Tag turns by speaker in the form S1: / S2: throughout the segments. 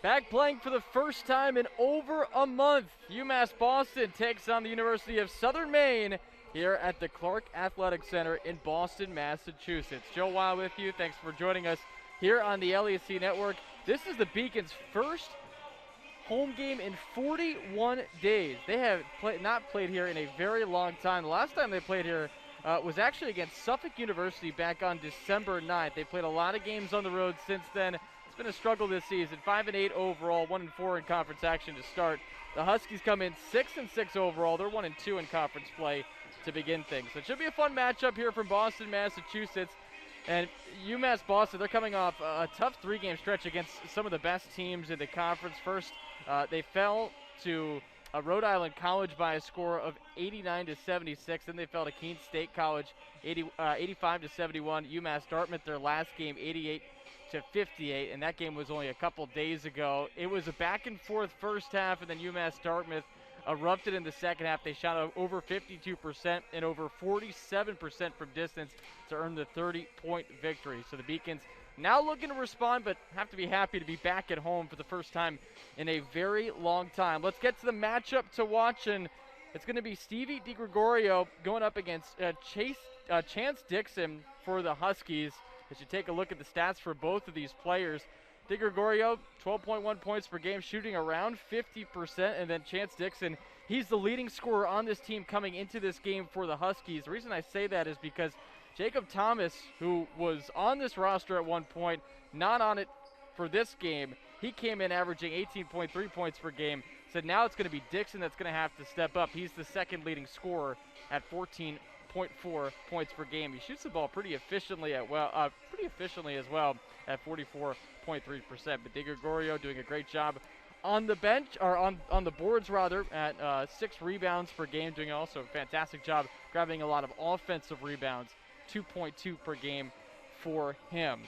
S1: Back playing for the first time in over a month. UMass Boston takes on the University of Southern Maine here at the Clark Athletic Center in Boston, Massachusetts. Joe Wild with you. Thanks for joining us here on the LEC Network. This is the Beacons' first home game in 41 days. They have not played here in a very long time. The last time they played here was actually against Suffolk University back on December 9th. They played a lot of games on the road since then. It's been a struggle this season. 5-8 overall, 1-4 in conference action to start. The Huskies come in 6-6 overall. They're 1-2 in conference play to begin things. So it should be a fun matchup here from Boston, Massachusetts. And UMass Boston, they're coming off a tough three-game stretch against some of the best teams in the conference. First, they fell to Rhode Island College by a score of 89-76. Then they fell to Keene State College 85-71. UMass Dartmouth, their last game, 88-58, and that game was only a couple days ago. It was a back-and-forth first half, and then UMass Dartmouth erupted in the second half. They shot over 52% and over 47% from distance to earn the 30-point victory. So the Beacons now looking to respond, but have to be happy to be back at home for the first time in a very long time. Let's get to the matchup to watch, and it's going to be Stevie DiGregorio going up against Chance Dixon for the Huskies. As you take a look at the stats for both of these players, DiGregorio, 12.1 points per game, shooting around 50%, and then Chance Dixon, he's the leading scorer on this team coming into this game for the Huskies. The reason I say that is because Jacob Thomas, who was on this roster at one point, not on it for this game, he came in averaging 18.3 points per game. So now it's going to be Dixon that's going to have to step up. He's the second leading scorer at 14.4 points per game. He shoots the ball pretty efficiently as well at 44.3%. But DiGregorio doing a great job on the bench, or on the boards rather, at 6 rebounds per game, doing also a fantastic job grabbing a lot of offensive rebounds, 2.2 per game for him.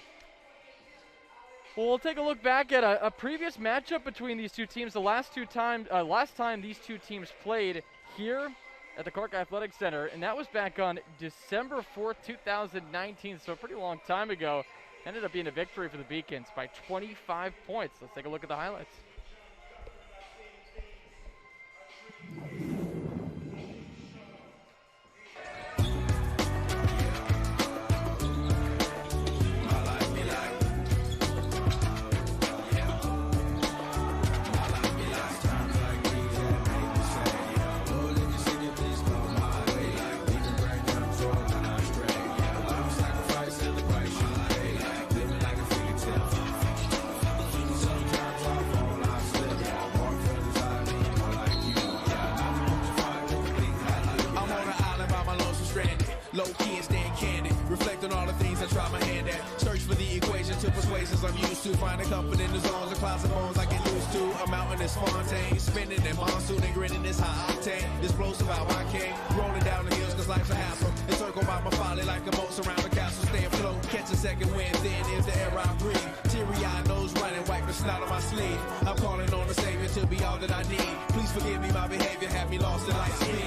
S1: Well, we'll take a look back at a previous matchup between these two teams. The last time these two teams played here at the Clark Athletic Center, and that was back on December 4th, 2019, so a pretty long time ago. Ended up being a victory for the Beacons by 25 points. Let's take a look at the highlights.
S2: Low-key and staying candid, reflect on all the things I try my hand at. Search for the equation to persuasions I'm used to. Finding comfort in the zones, the clouds and bones I get used to. I'm out in this Fontaine, spinning in monsoon and grinning this high octane. Explosive how I came, rolling down the hills cause life's a hassle. Encircled by my folly like a moat around the castle. Stay afloat, catch a second wind, then is the air I breathe. Teary-eyed nose running, wipe the snot on my sleeve. I'm calling on the Savior to be all that I need. Please forgive me, my behavior had me lost in light speed.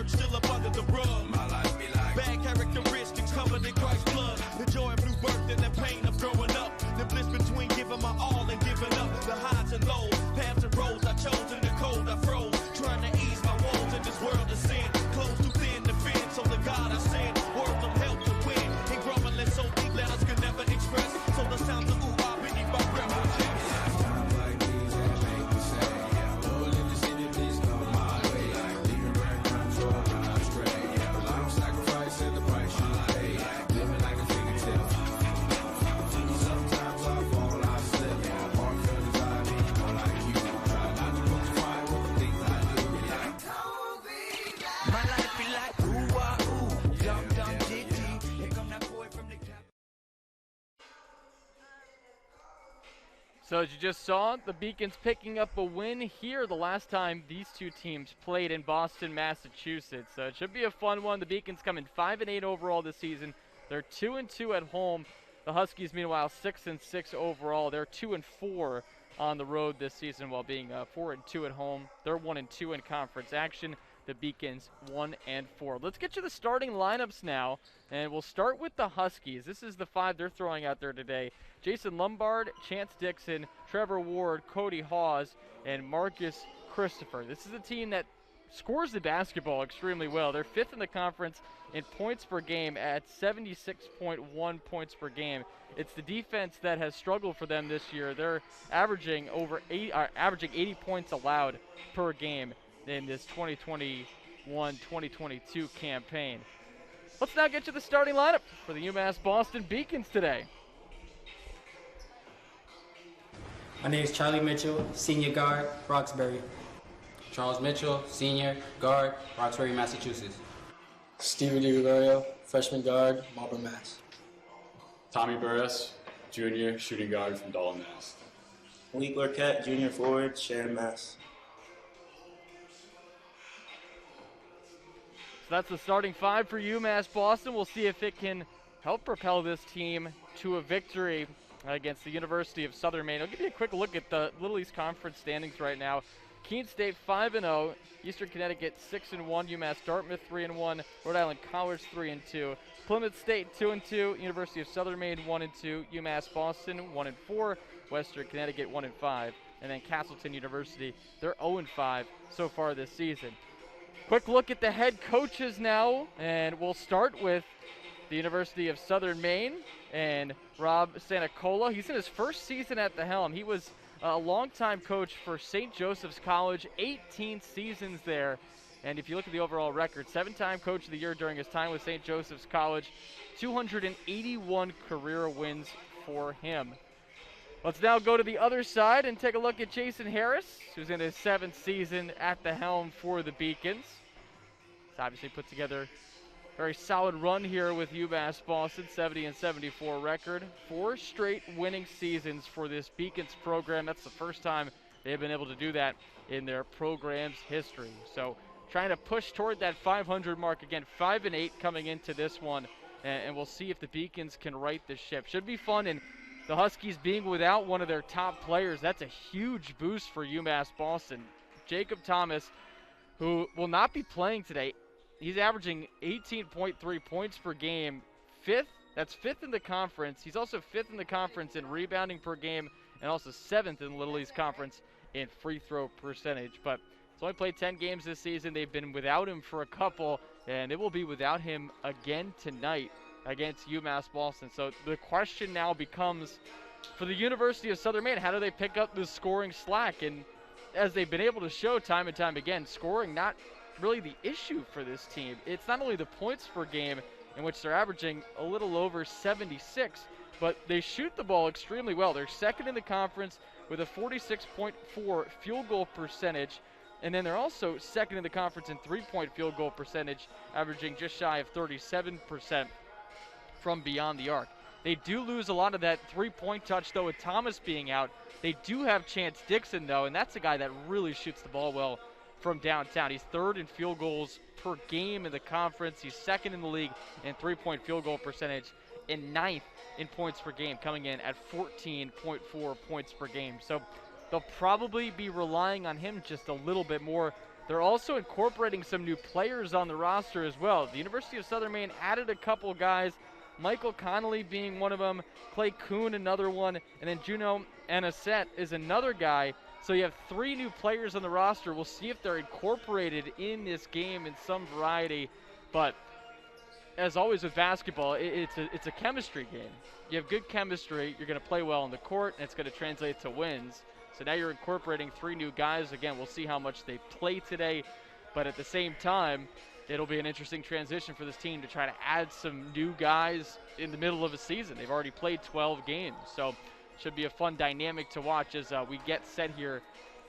S3: Still up under the rug. My life be like bad characteristics covered in Christ's blood. The joy of new birth and the pain of growing up. The bliss between giving my all and giving up. The highs and lows, paths and roads I chose in the cold I froze. Trying to ease my woes in this world of sin. Close too thin to fit, so the God I send. Words of help to win. And grumbling so deep letters could never express. So the sounds of ooh-ah beneath my breath will chest.
S1: So as you just saw, the Beacons picking up a win here the last time these two teams played in Boston, Massachusetts. So it should be a fun one. The Beacons come in 5-8 overall this season. They're 2-2 at home. The Huskies, meanwhile, 6-6 overall. They're 2-4 on the road this season while being 4-2 at home. They're 1-2 in conference action. The Beacons 1-4. Let's get to the starting lineups now, and we'll start with the Huskies. This is the 5 they're throwing out there today. Jason Lombard, Chance Dixon, Trevor Ward, Cody Hawes, and Marcus Christopher. This is a team that scores the basketball extremely well. They're 5th in the conference in points per game at 76.1 points per game. It's the defense that has struggled for them this year. They're averaging 80 points allowed per game in this 2021-2022 campaign. Let's now get to the starting lineup for the UMass Boston Beacons today.
S4: My name is Charlie Mitchell, senior guard, Roxbury.
S5: Charles Mitchell, senior guard, Roxbury, Massachusetts.
S6: Steven DiGregorio, freshman guard, Marlboro, Mass.
S7: Tommy Burris, junior shooting guard from Dalton, Mass.
S8: Malik Lurquette, junior forward, Sharon, Mass.
S1: So that's the starting 5 for UMass Boston. We'll see if it can help propel this team to a victory against the University of Southern Maine. I'll give you a quick look at the Little East Conference standings right now. Keene State 5-0, Eastern Connecticut 6-1, UMass Dartmouth 3-1, Rhode Island College 3-2, Plymouth State 2-2, University of Southern Maine 1-2, UMass Boston 1-4, Western Connecticut 1-5, and then Castleton University, they're 0-5 so far this season. Quick look at the head coaches now, and we'll start with the University of Southern Maine and Rob Santacola. He's in his first season at the helm. He was a longtime coach for St. Joseph's College, 18 seasons there. And if you look at the overall record, 7-time Coach of the Year during his time with St. Joseph's College, 281 career wins for him. Let's now go to the other side and take a look at Jason Harris, who's in his 7th season at the helm for the Beacons. He's obviously put together a very solid run here with UMass Boston, 70-74 record. 4 straight winning seasons for this Beacons program. That's the first time they've been able to do that in their program's history. So trying to push toward that 500 mark again, 5-8 coming into this one, and we'll see if the Beacons can right the ship. Should be fun, and the Huskies being without one of their top players, that's a huge boost for UMass Boston. Jacob Thomas, who will not be playing today, he's averaging 18.3 points per game, 5th. That's 5th in the conference. He's also 5th in the conference in rebounding per game, and also 7th in the Little East Conference in free throw percentage. But he's only played 10 games this season. They've been without him for a couple, and they will be without him again tonight against UMass Boston. So the question now becomes, for the University of Southern Maine, how do they pick up this scoring slack? And as they've been able to show time and time again, scoring not really the issue for this team. It's not only the points per game, in which they're averaging a little over 76, but they shoot the ball extremely well. They're 2nd in the conference with a 46.4 field goal percentage, and then they're also 2nd in the conference in 3-point field goal percentage, averaging just shy of 37% from beyond the arc. They do lose a lot of that 3-point touch, though, with Thomas being out. They do have Chance Dixon, though, and that's a guy that really shoots the ball well from downtown. He's 3rd in field goals per game in the conference. He's 2nd in the league in 3-point field goal percentage, and 9th in points per game, coming in at 14.4 points per game. So they'll probably be relying on him just a little bit more. They're also incorporating some new players on the roster as well. The University of Southern Maine added a couple guys, Michael Connolly being one of them, Clay Kuhn another one, and then Juno Anisette is another guy. So you have 3 new players on the roster. We'll see if they're incorporated in this game in some variety. But as always with basketball, it's a chemistry game. You have good chemistry, you're going to play well on the court, and it's going to translate to wins. So now you're incorporating 3 new guys. Again, we'll see how much they play today. But at the same time, it'll be an interesting transition for this team to try to add some new guys in the middle of a season. They've already played 12 games. So should be a fun dynamic to watch as we get set here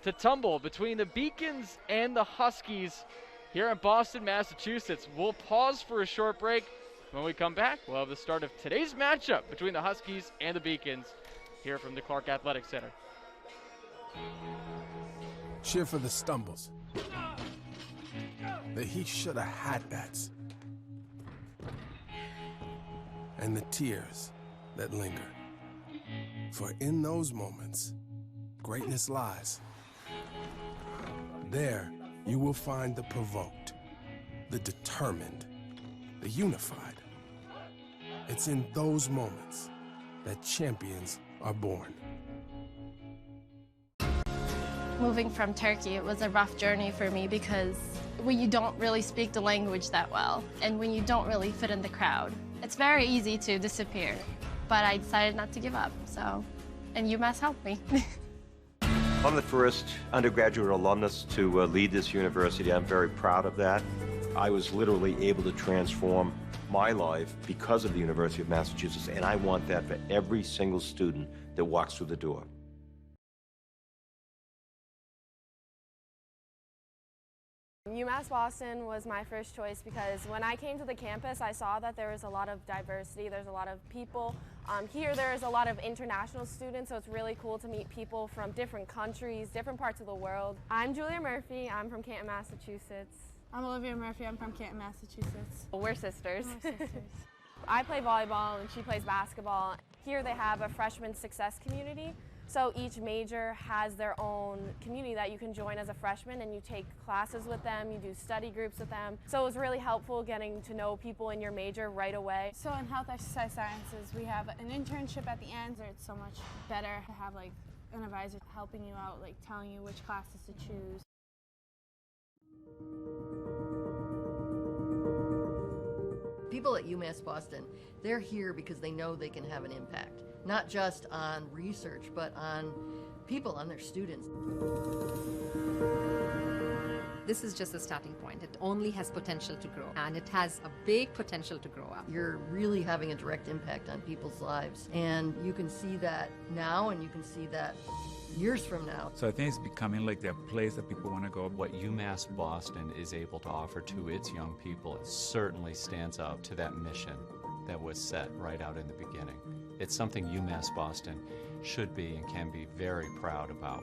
S1: to tumble between the Beacons and the Huskies here in Boston, Massachusetts. We'll pause for a short break. When we come back, we'll have the start of today's matchup between the Huskies and the Beacons here from the Clark Athletic Center.
S2: Cheer for the stumbles. The he shoulda had that's. And the tears that linger. For in those moments, greatness lies. There, you will find the provoked, the determined, the unified. It's in those moments that champions are born.
S9: Moving from Turkey, it was a rough journey for me because when you don't really speak the language that well and when you don't really fit in the crowd, it's very easy to disappear. But I decided not to give up, and UMass helped me.
S10: I'm the first undergraduate alumnus to lead this university. I'm very proud of that. I was literally able to transform my life because of the University of Massachusetts, and I want that for every single student that walks through the door.
S11: UMass Boston was my first choice because when I came to the campus, I saw that there was a lot of diversity. There's a lot of people. Here there's a lot of international students, so it's really cool to meet people from different countries, different parts of the world. I'm Julia Murphy. I'm from Canton, Massachusetts.
S12: I'm Olivia Murphy. I'm from Canton, Massachusetts.
S11: We're sisters.
S12: We're sisters.
S11: I play volleyball and she plays basketball. Here they have a freshman success community. So each major has their own community that you can join as a freshman, and you take classes with them, you do study groups with them. So it was really helpful getting to know people in your major right away.
S12: So in health exercise sciences, we have an internship at the end, so it's so much better to have like an advisor helping you out, like telling you which classes to choose.
S13: People at UMass Boston, they're here because they know they can have an impact. Not just on research, but on people, on their students.
S14: This is just a starting point. It only has potential to grow, and it has a big potential to grow up.
S13: You're really having a direct impact on people's lives, and you can see that now, and you can see that years from now.
S15: So I think it's becoming like the place that people want to go.
S16: What UMass Boston is able to offer to its young people, it certainly stands out to that mission that was set right out in the beginning. It's something UMass Boston should be and can be very proud about.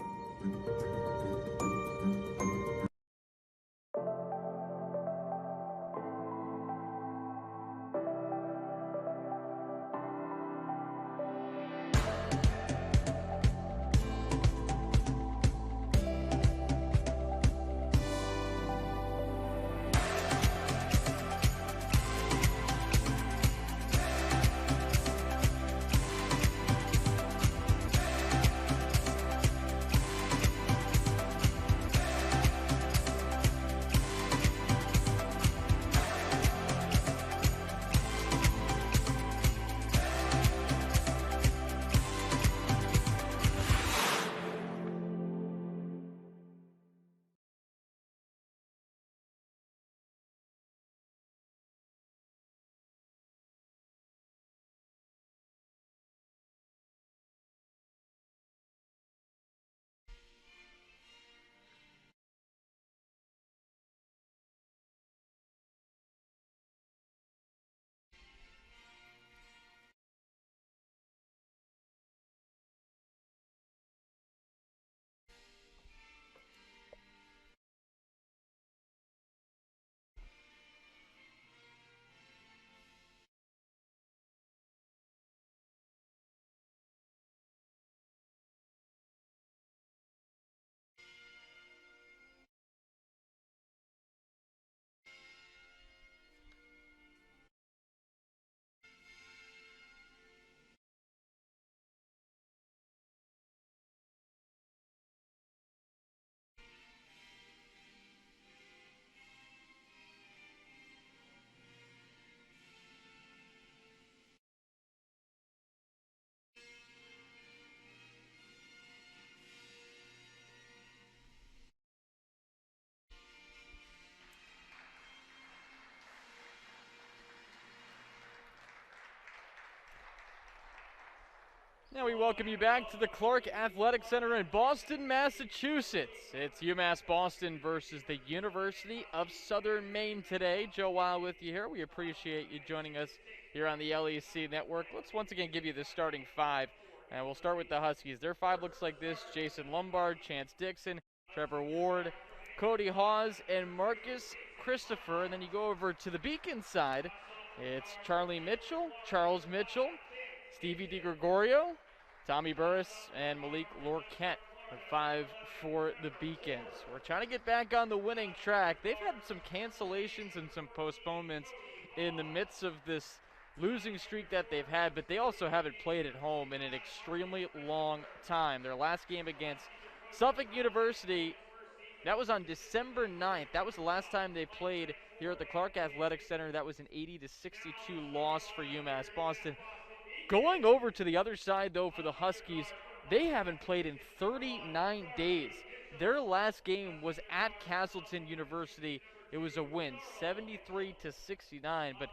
S1: Now we welcome you back to the Clark Athletic Center in Boston, Massachusetts. It's UMass Boston versus the University of Southern Maine today. Joe Weil with you here. We appreciate you joining us here on the LEC Network. Let's once again give you the starting five And we'll start with the Huskies. Their five looks like this: Jason Lombard, Chance Dixon, Trevor Ward, Cody Hawes, and Marcus Christopher. And then you go over to the Beacon side. It's Charlie Mitchell, Charles Mitchell, Stevie DiGregorio, Tommy Burris, and Malik Lorquette. The five for the Beacons. We're trying to get back on the winning track. They've had some cancellations and some postponements in the midst of this losing streak that they've had, but they also haven't played at home in an extremely long time. Their last game against Suffolk University, that was on December 9th. That was the last time they played here at the Clark Athletic Center. That was an 80-62 loss for UMass Boston. Going over to the other side, though, for the Huskies, they haven't played in 39 days. Their last game was at Castleton University. It was a win, 73-69, but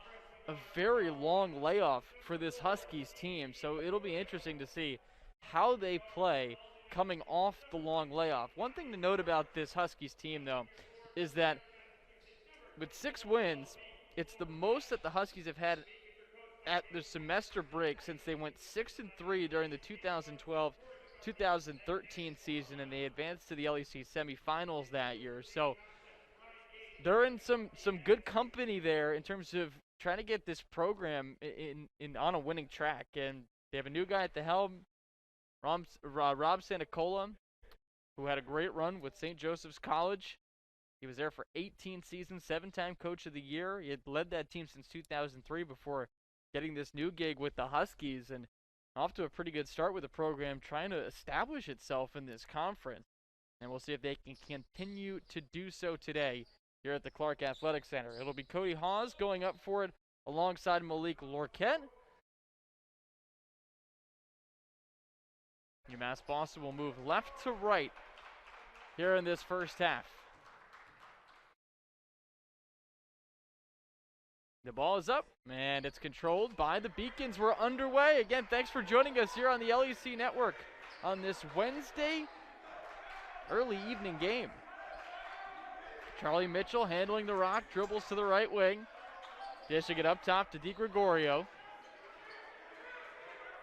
S1: a very long layoff for this Huskies team. So it'll be interesting to see how they play coming off the long layoff. One thing to note about this Huskies team, though, is that with 6 wins, it's the most that the Huskies have had at the semester break since they went 6-3 during the 2012-2013 season, and they advanced to the LEC semifinals that year. So they're in some good company there in terms of trying to get this program on a winning track. And they have a new guy at the helm, Rob Santacola, who had a great run with St. Joseph's College. He was there for 18 seasons, 7-time Coach of the Year. He had led that team since 2003 before getting this new gig with the Huskies, and off to a pretty good start with the program, trying to establish itself in this conference. And we'll see if they can continue to do so today here at the Clark Athletic Center. It'll be Cody Hawes going up for it alongside Malik Lorquette. UMass Boston will move left to right here in this first half. The ball is up, and it's controlled by the Beacons. We're underway. Again, thanks for joining us here on the LEC Network on this Wednesday early evening game. Charlie Mitchell handling the rock, dribbles to the right wing. Dishing it up top to DiGregorio.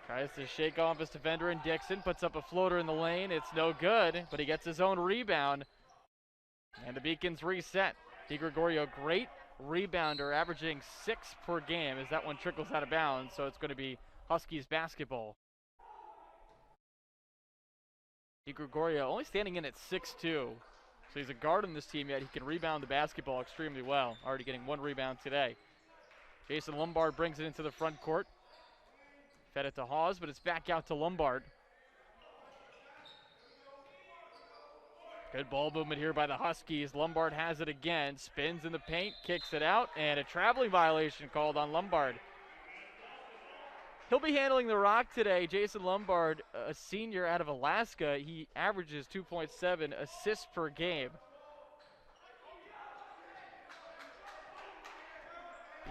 S1: Tries to shake off his defender, and Dixon puts up a floater in the lane. It's no good, but he gets his own rebound. And the Beacons reset. DiGregorio, great rebounder, averaging 6 per game as that one trickles out of bounds, so it's going to be Huskies basketball. DiGregorio only standing in at 6'2", so he's a guard on this team, yet he can rebound the basketball extremely well, already getting 1 rebound today. Jason Lombard brings it into the front court. Fed it to Hawes, but it's back out to Lombard. Good ball movement here by the Huskies. Lombard has it again, spins in the paint, kicks it out, and a traveling violation called on Lombard. He'll be handling the rock today. Jason Lombard, a senior out of Alaska, he averages 2.7 assists per game.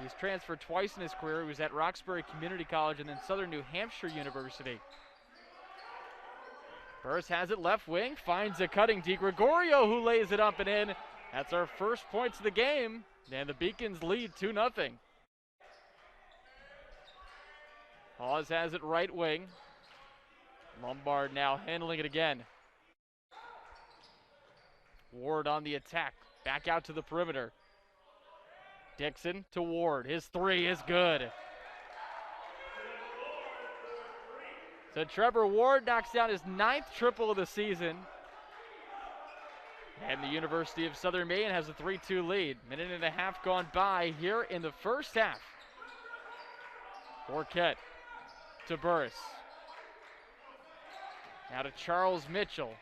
S1: He's transferred twice in his career. He was at Roxbury Community College and then Southern New Hampshire University. Burris has it left wing, finds a cutting DiGregorio, who lays it up and in. That's our first points of the game, and the Beacons lead 2-0. Hawes has it right wing. Lombard now handling it again. Ward on the attack, back out to the perimeter. Dixon to Ward, his 3 is good. So Trevor Ward knocks down his 9th triple of the season. And the University of Southern Maine has a 3-2 lead. Minute and a half gone by here in the first half. Lorquette to Burris. Now to Charles Mitchell.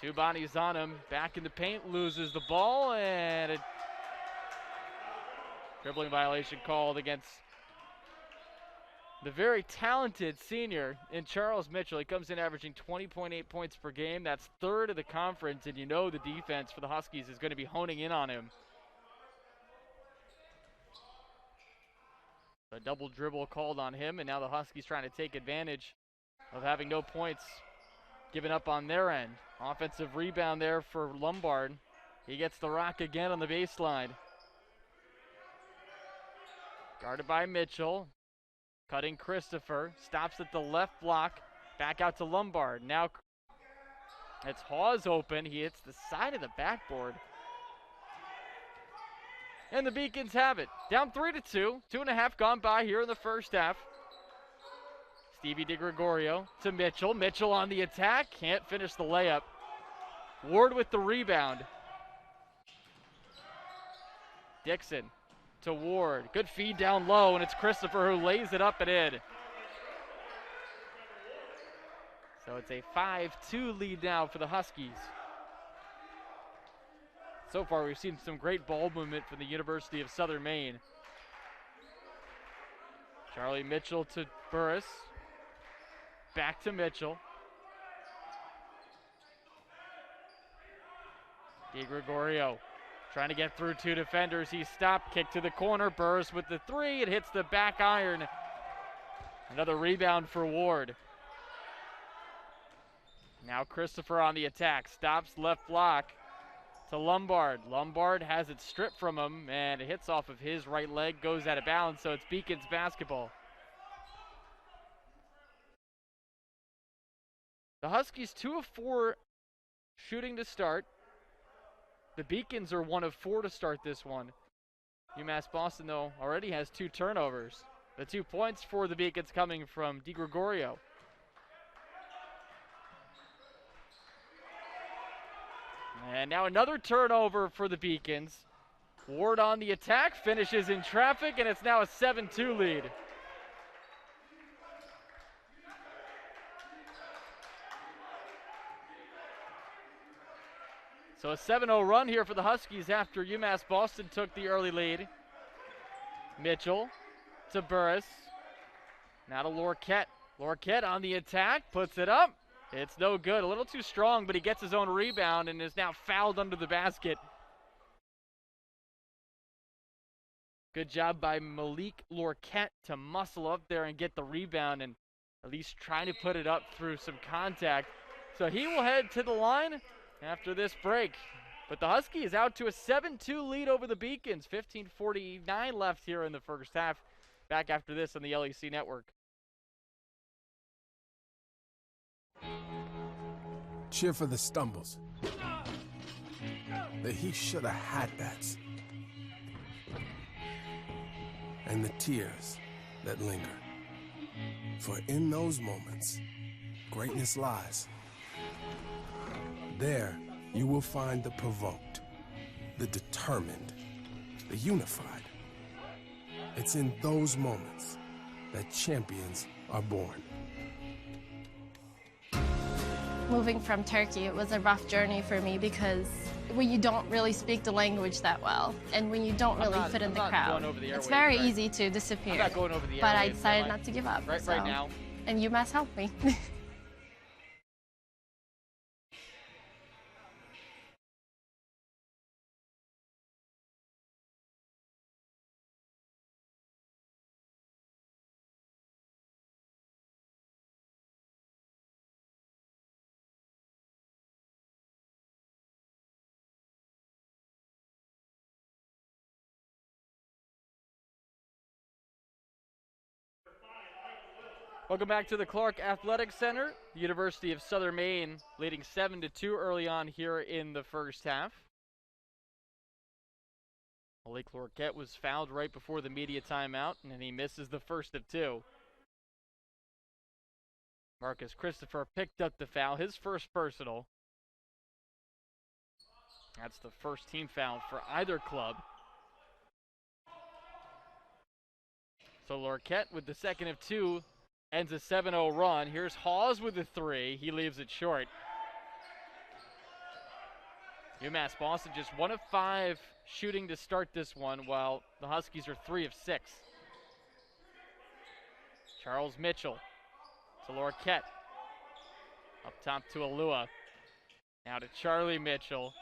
S1: 2 bodies on him. Back in the paint, loses the ball, and a dribbling violation called against the very talented senior in Charles Mitchell. He comes in averaging 20.8 points per game. That's 3rd of the conference, and you know the defense for the Huskies is going to be honing in on him. A double dribble called on him, and now the Huskies trying to take advantage of having no points given up on their end. Offensive rebound there for Lombard. He gets the rock again on the baseline. Guarded by Mitchell. Cutting Christopher, stops at the left block, back out to Lombard. Now it's Hawes open. He hits the side of the backboard. And the Beacons have it. Down 3-2. 2.5 gone by here in the first half. Stevie DiGregorio to Mitchell. Mitchell on the attack. Can't finish the layup. Ward with the rebound. Dixon to Ward. Good feed down low, and it's Christopher who lays it up and in. So it's a 5-2 lead now for the Huskies. So far, we've seen some great ball movement from the University of Southern Maine. Charlie Mitchell to Burris. Back to Mitchell. DiGregorio trying to get through two defenders. He stopped, kick to the corner. Burris with the three. It hits the back iron. Another rebound for Ward. Now Christopher on the attack. Stops left block to Lombard. Lombard has it stripped from him, and it hits off of his right leg, goes out of bounds, so it's Beacons basketball. The Huskies 2 of 4 shooting to start. The Beacons are 1 of 4 to start this one. UMass Boston, though, already has 2 turnovers. The 2 points for the Beacons coming from DiGregorio. And now another turnover for the Beacons. Ward on the attack, finishes in traffic, and it's now a 7-2 lead. So a 7-0 run here for the Huskies after UMass Boston took the early lead. Mitchell to Burris. Now to Lorquette. Lorquette on the attack, puts it up. It's no good, a little too strong, but he gets his own rebound and is now fouled under the basket. Good job by Malik Lorquette to muscle up there and get the rebound and at least trying to put it up through some contact. So he will head to the line after this break. But the Husky is out to a 7-2 lead over the Beacons. 15:49 left here in the first half. Back after this on the LEC Network.
S2: Cheer for the stumbles. The he shoulda had that's. And the tears that linger. For in those moments, greatness lies. There, you will find the provoked, the determined, the unified. It's in those moments that champions are born.
S9: Moving from Turkey, it was a rough journey for me because when you don't really speak the language that well, and when you don't really fit in the crowd, it's very easy to disappear.
S1: I'm not going over the
S9: but I
S1: airwaves,
S9: decided not to give up.
S1: Right now.
S9: And UMass helped me.
S1: Welcome back to the Clark Athletic Center. The University of Southern Maine leading 7-2 early on here in the first half. Malik Lorquette was fouled right before the media timeout, and he misses the first of 2. Marcus Christopher picked up the foul, his first personal. That's the first team foul for either club. So Lorquette with the second of 2. Ends a 7-0 run. Here's Hawes with the 3. He leaves it short. UMass Boston just 1 of 5 shooting to start this one, while the Huskies are 3 of 6. Charles Mitchell to Lorquette. Up top to Alua. Now to Charlie Mitchell.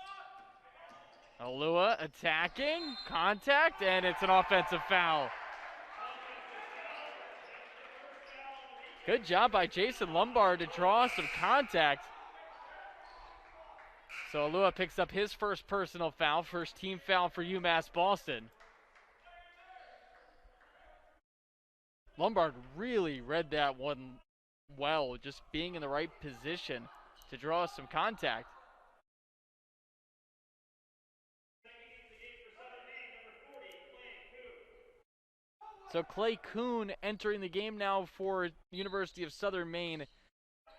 S1: Alua attacking. Contact, and it's an offensive foul. Good job by Jason Lombard to draw some contact. So Alua picks up his first personal foul, first team foul for UMass Boston. Lombard really read that one well, just being in the right position to draw some contact. So Clay Kuhn entering the game now for University of Southern Maine.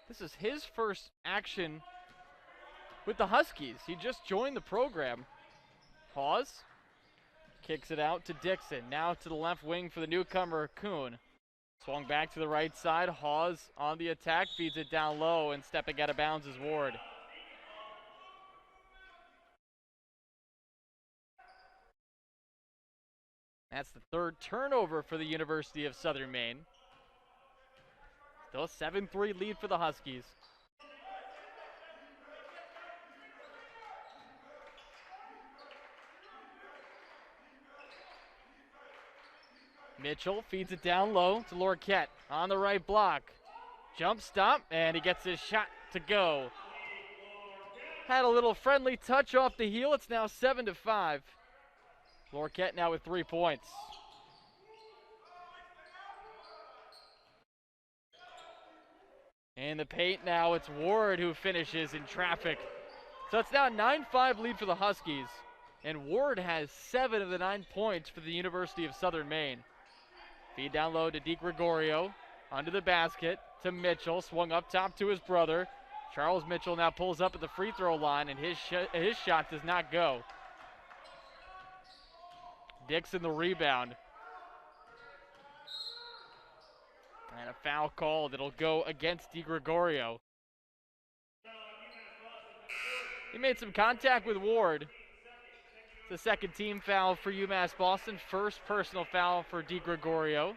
S1: This is his first action with the Huskies. He just joined the program. Hawes kicks it out to Dixon. Now to the left wing for the newcomer, Kuhn. Swung back to the right side. Hawes on the attack, feeds it down low, and stepping out of bounds is Ward. That's the third turnover for the University of Southern Maine. Still a 7-3 lead for the Huskies. Mitchell feeds it down low to Lorquette on the right block. Jump stop, and he gets his shot to go. Had a little friendly touch off the heel. It's now 7-5. Lorquette now with 3 points. In the paint now, it's Ward who finishes in traffic. So it's now a 9-5 lead for the Huskies. And Ward has 7 of the 9 points for the University of Southern Maine. Feed down low to DiGregorio. Under the basket to Mitchell. Swung up top to his brother. Charles Mitchell now pulls up at the free throw line, and his shot does not go. Dixon the rebound. And a foul call that'll go against DiGregorio. He made some contact with Ward. It's the second team foul for UMass Boston. First personal foul for DiGregorio.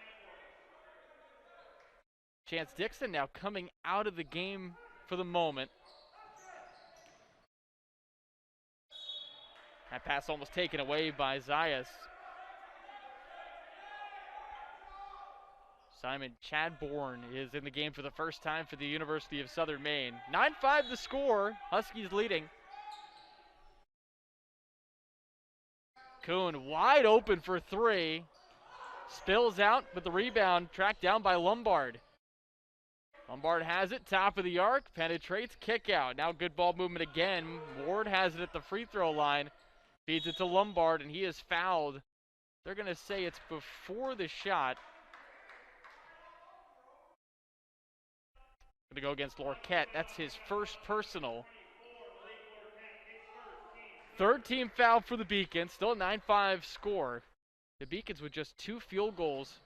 S1: Chance Dixon now coming out of the game for the moment. That pass almost taken away by Zayas. Simon Chadbourne is in the game for the first time for the University of Southern Maine. 9-5 the score. Huskies leading. Kuhn wide open for 3. Spills out, but the rebound tracked down by Lombard. Lombard has it, top of the arc, penetrates, kick out. Now good ball movement again. Ward has it at the free throw line. Feeds it to Lombard, and he is fouled. They're going to say it's before the shot. Going to go against Lorquette. That's his first personal. Third team foul for the Beacons. Still a 9-5 score. The Beacons with just 2 field goals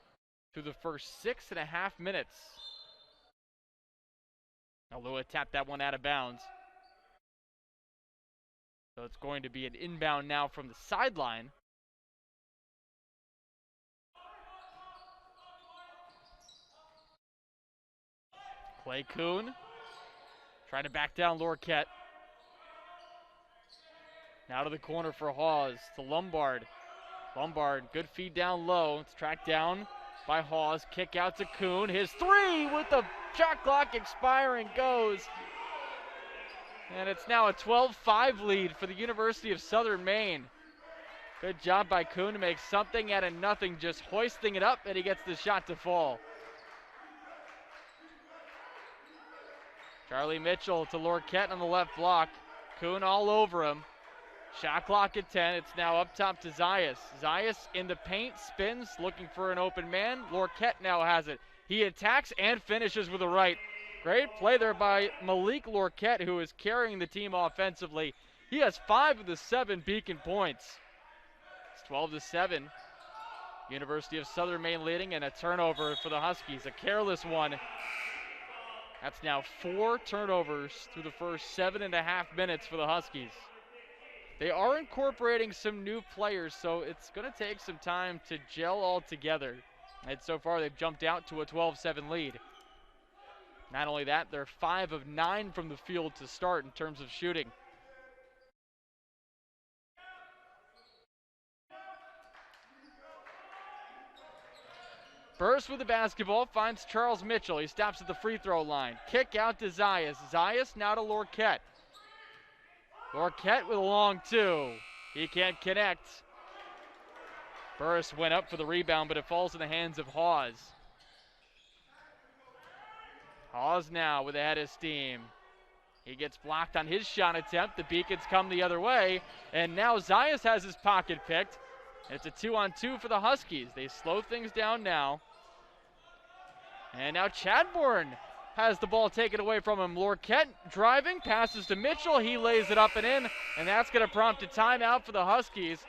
S1: through the first 6.5 minutes. Now Lua tapped that one out of bounds. So it's going to be an inbound now from the sideline. Clay Kuhn trying to back down Lorquette. Now to the corner for Hawes, to Lombard. Lombard, good feed down low. It's tracked down by Hawes. Kick out to Kuhn. His 3 with the shot clock expiring goes. And it's now a 12-5 lead for the University of Southern Maine. Good job by Kuhn to make something out of nothing, just hoisting it up, and he gets the shot to fall. Charlie Mitchell to Lorquette on the left block. Kuhn all over him. Shot clock at 10. It's now up top to Zayas. Zayas in the paint, spins, looking for an open man. Lorquette now has it. He attacks and finishes with a right. Great play there by Malik Lorquette, who is carrying the team offensively. He has 5 of the 7 Beacon points. It's 12-7. University of Southern Maine leading, and a turnover for the Huskies. A careless one. That's now 4 turnovers through the first 7.5 minutes for the Huskies. They are incorporating some new players, so it's going to take some time to gel all together. And so far, they've jumped out to a 12-7 lead. Not only that, they're 5 of 9 from the field to start in terms of shooting. Burst with the basketball, finds Charles Mitchell. He stops at the free throw line. Kick out to Zayas. Zayas now to Lorquette. Lorquette with a long 2. He can't connect. Burris went up for the rebound, but it falls in the hands of Hawes. Hawes now with a head of steam. He gets blocked on his shot attempt. The Beacons come the other way. And now Zayas has his pocket picked. It's a 2-on-2 for the Huskies. They slow things down now. And now Chadbourne has the ball taken away from him. Lorquette driving, passes to Mitchell. He lays it up and in, and that's going to prompt a timeout for the Huskies.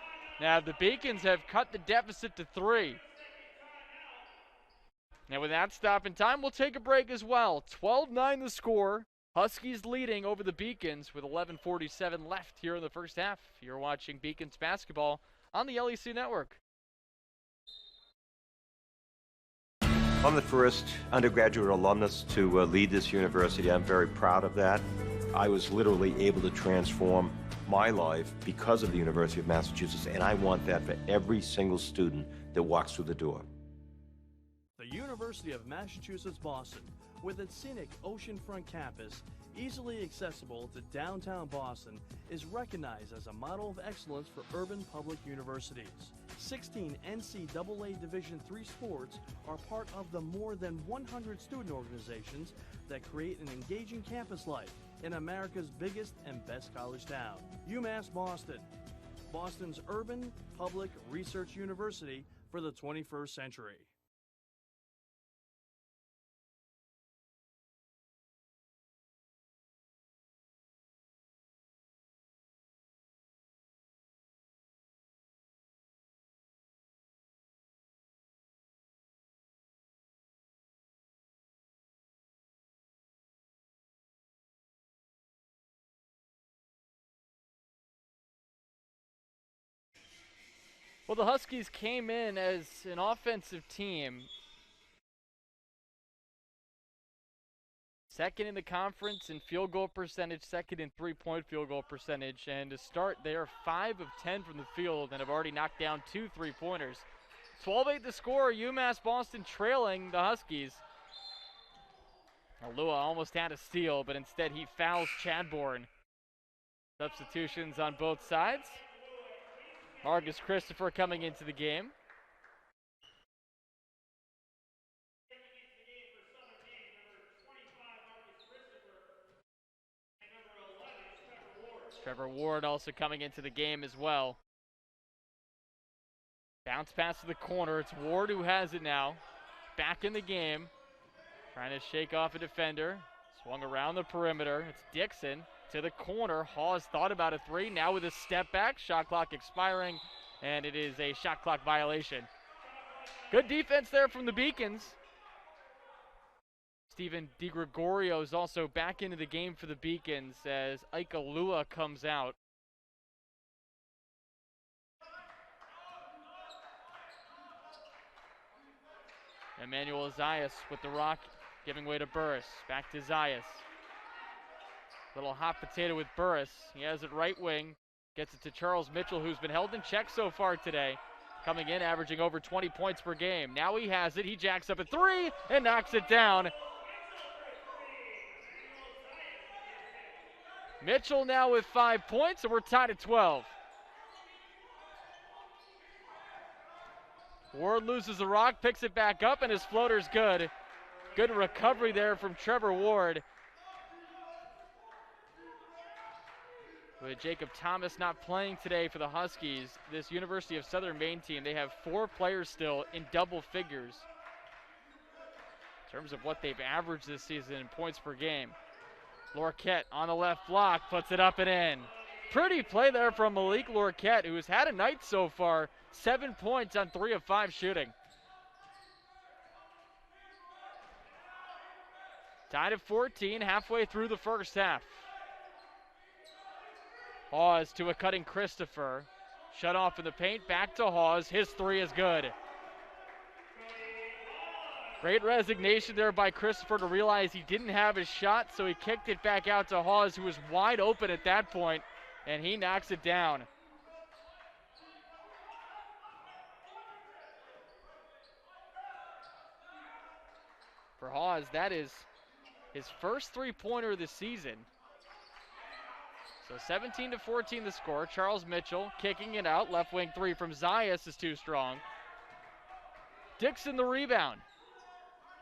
S1: Now the Beacons have cut the deficit to 3. Now with that stop in time, we'll take a break as well. 12-9 the score. Huskies leading over the Beacons with 11:47 left here in the first half. You're watching Beacons basketball on the LEC Network.
S10: I'm the first undergraduate alumnus to lead this university. I'm very proud of that. I was literally able to transform my life because of the University of Massachusetts, and I want that for every single student that walks through the door.
S17: The University of Massachusetts Boston, with its scenic oceanfront campus, easily accessible to downtown Boston, is recognized as a model of excellence for urban public universities. 16 NCAA Division III sports are part of the more than 100 student organizations that create an engaging campus life in America's biggest and best college town. UMass Boston, Boston's urban public research university for the 21st century.
S1: Well, the Huskies came in as an offensive team. Second in the conference in field goal percentage, second in three-point field goal percentage. And to start, they are 5 of 10 from the field and have already knocked down 2 3-pointers. 12-8 the score, UMass Boston trailing the Huskies. Alua almost had a steal, but instead he fouls Chadbourne. Substitutions on both sides. Marcus Christopher coming into the game. Trevor Ward also coming into the game as well. Bounce pass to the corner. It's Ward who has it now. Back in the game. Trying to shake off a defender. Swung around the perimeter. It's Dixon to the corner. Hawes thought about a 3. Now with a step back. Shot clock expiring. And it is a shot clock violation. Good defense there from the Beacons. Stephen DiGregorio is also back into the game for the Beacons as Ike Alua comes out. Emmanuel Zayas with the rock, giving way to Burris. Back to Zayas. Little hot potato with Burris. He has it right wing. Gets it to Charles Mitchell, who's been held in check so far today. Coming in, averaging over 20 points per game. Now he has it. He jacks up a 3 and knocks it down. Mitchell now with 5 points, and we're tied at 12. Ward loses the rock, picks it back up, and his floater's good. Good recovery there from Trevor Ward. With Jacob Thomas not playing today for the Huskies, this University of Southern Maine team, they have 4 players still in double figures in terms of what they've averaged this season in points per game. Lorquette on the left block, puts it up and in. Pretty play there from Malik Lorquette, who has had a night so far. 7 points on 3 of 5 shooting. Tied at 14, halfway through the first half. Hawes to a cutting Christopher. Shut off in the paint, back to Hawes. His 3 is good. Great resignation there by Christopher to realize he didn't have his shot, so he kicked it back out to Hawes, who was wide open at that point, and he knocks it down. For Hawes, that is his first 3-pointer of the season. So 17-14 the score. Charles Mitchell kicking it out. Left wing 3 from Zayas is too strong. Dixon the rebound.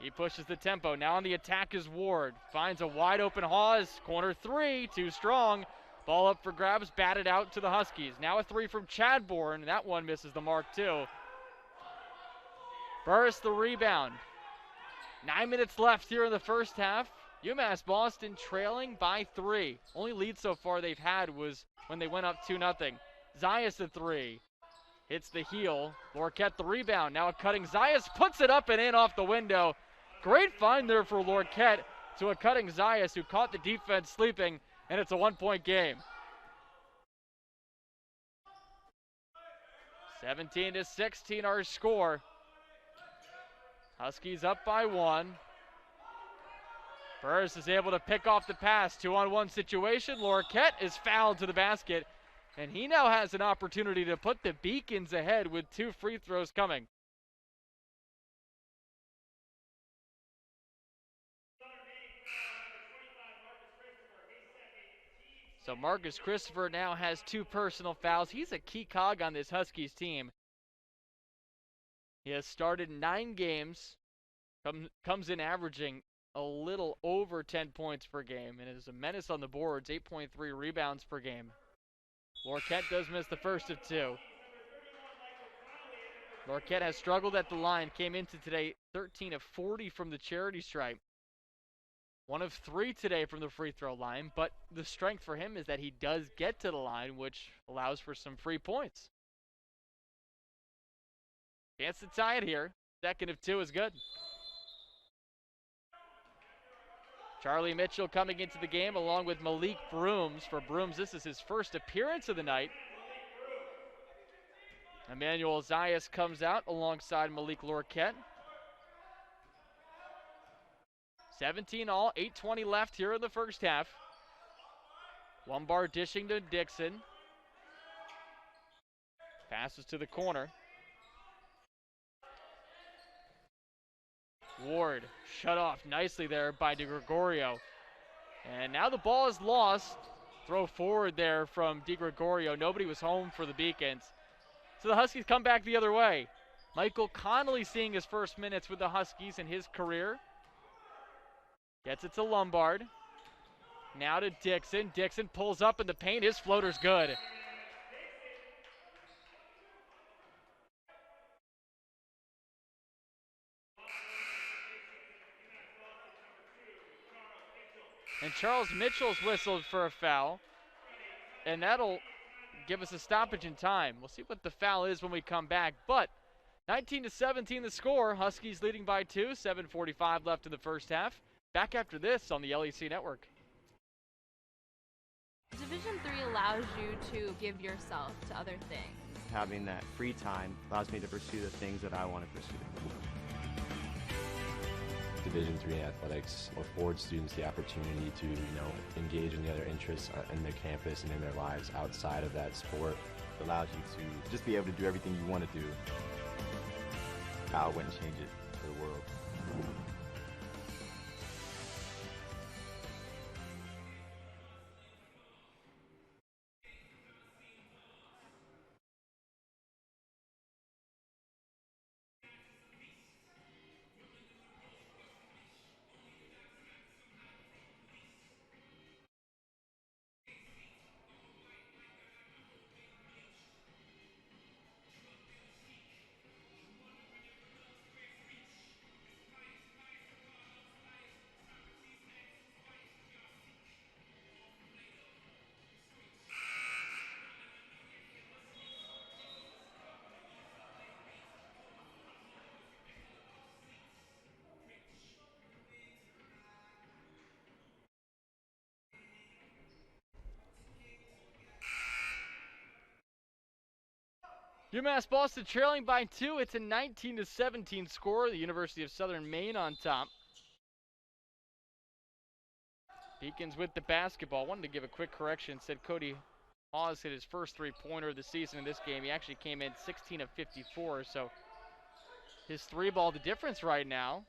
S1: He pushes the tempo. Now on the attack is Ward. Finds a wide open Hawes. Corner three, too strong. Ball up for grabs, batted out to the Huskies. Now a three from Chadbourne. That one misses the mark too. Burris the rebound. 9 minutes left here in the first half. UMass Boston trailing by 3. Only lead so far they've had was when they went up 2-0. Zayas the three. Hits the heel. Lorquette the rebound. Now a cutting Zayas puts it up and in off the window. Great find there for Lorquette to a cutting Zayas who caught the defense sleeping, and it's a 1-point game. 17-16 our score. Huskies up by 1. Burris is able to pick off the pass. 2-on-1 situation. Lorquette is fouled to the basket, and he now has an opportunity to put the Beacons ahead with 2 free throws coming. So Marcus Christopher now has 2 personal fouls. He's a key cog on this Huskies team. He has started 9 games, comes in averaging a little over 10 points per game, and is a menace on the boards, 8.3 rebounds per game. Lorquette does miss the first of 2. Lorquette has struggled at the line, came into today 13 of 40 from the charity stripe. 1 of 3 today from the free throw line, but the strength for him is that he does get to the line, which allows for some free points. Chance to tie it here. Second of 2 is good. Charlie Mitchell coming into the game along with Malik Brooms. For Brooms, this is his first appearance of the night. Emmanuel Zayas comes out alongside Malik Lorquette. 17 all, 8:20 left here in the first half. Lombard dishing to Dixon. Passes to the corner. Ward shut off nicely there by DeGregorio. And now the ball is lost. Throw forward there from DeGregorio. Nobody was home for the Beacons. So the Huskies come back the other way. Michael Connolly seeing his first minutes with the Huskies in his career. Gets it to Lombard. Now to Dixon. Dixon pulls up in the paint. His floater's good. And Charles Mitchell's whistled for a foul. And that'll give us a stoppage in time. We'll see what the foul is when we come back. But 19-17 the score. Huskies leading by 2. 7:45 left in the first half. Back after this on the LEC Network.
S18: Division III allows you to give yourself to other things.
S19: Having that free time allows me to pursue the things that I want to pursue.
S20: Division III athletics affords students the opportunity to, engage in the other interests in their campus and in their lives outside of that sport.
S19: It allows you to just be able to do everything you want to do. I wouldn't change it for the world.
S1: UMass Boston trailing by 2. It's a 19-17 score. The University of Southern Maine on top. Beacons with the basketball. Wanted to give a quick correction. Said Cody Hawes hit his first three-pointer of the season in this game. He actually came in 16 of 54, so his three ball the difference right now.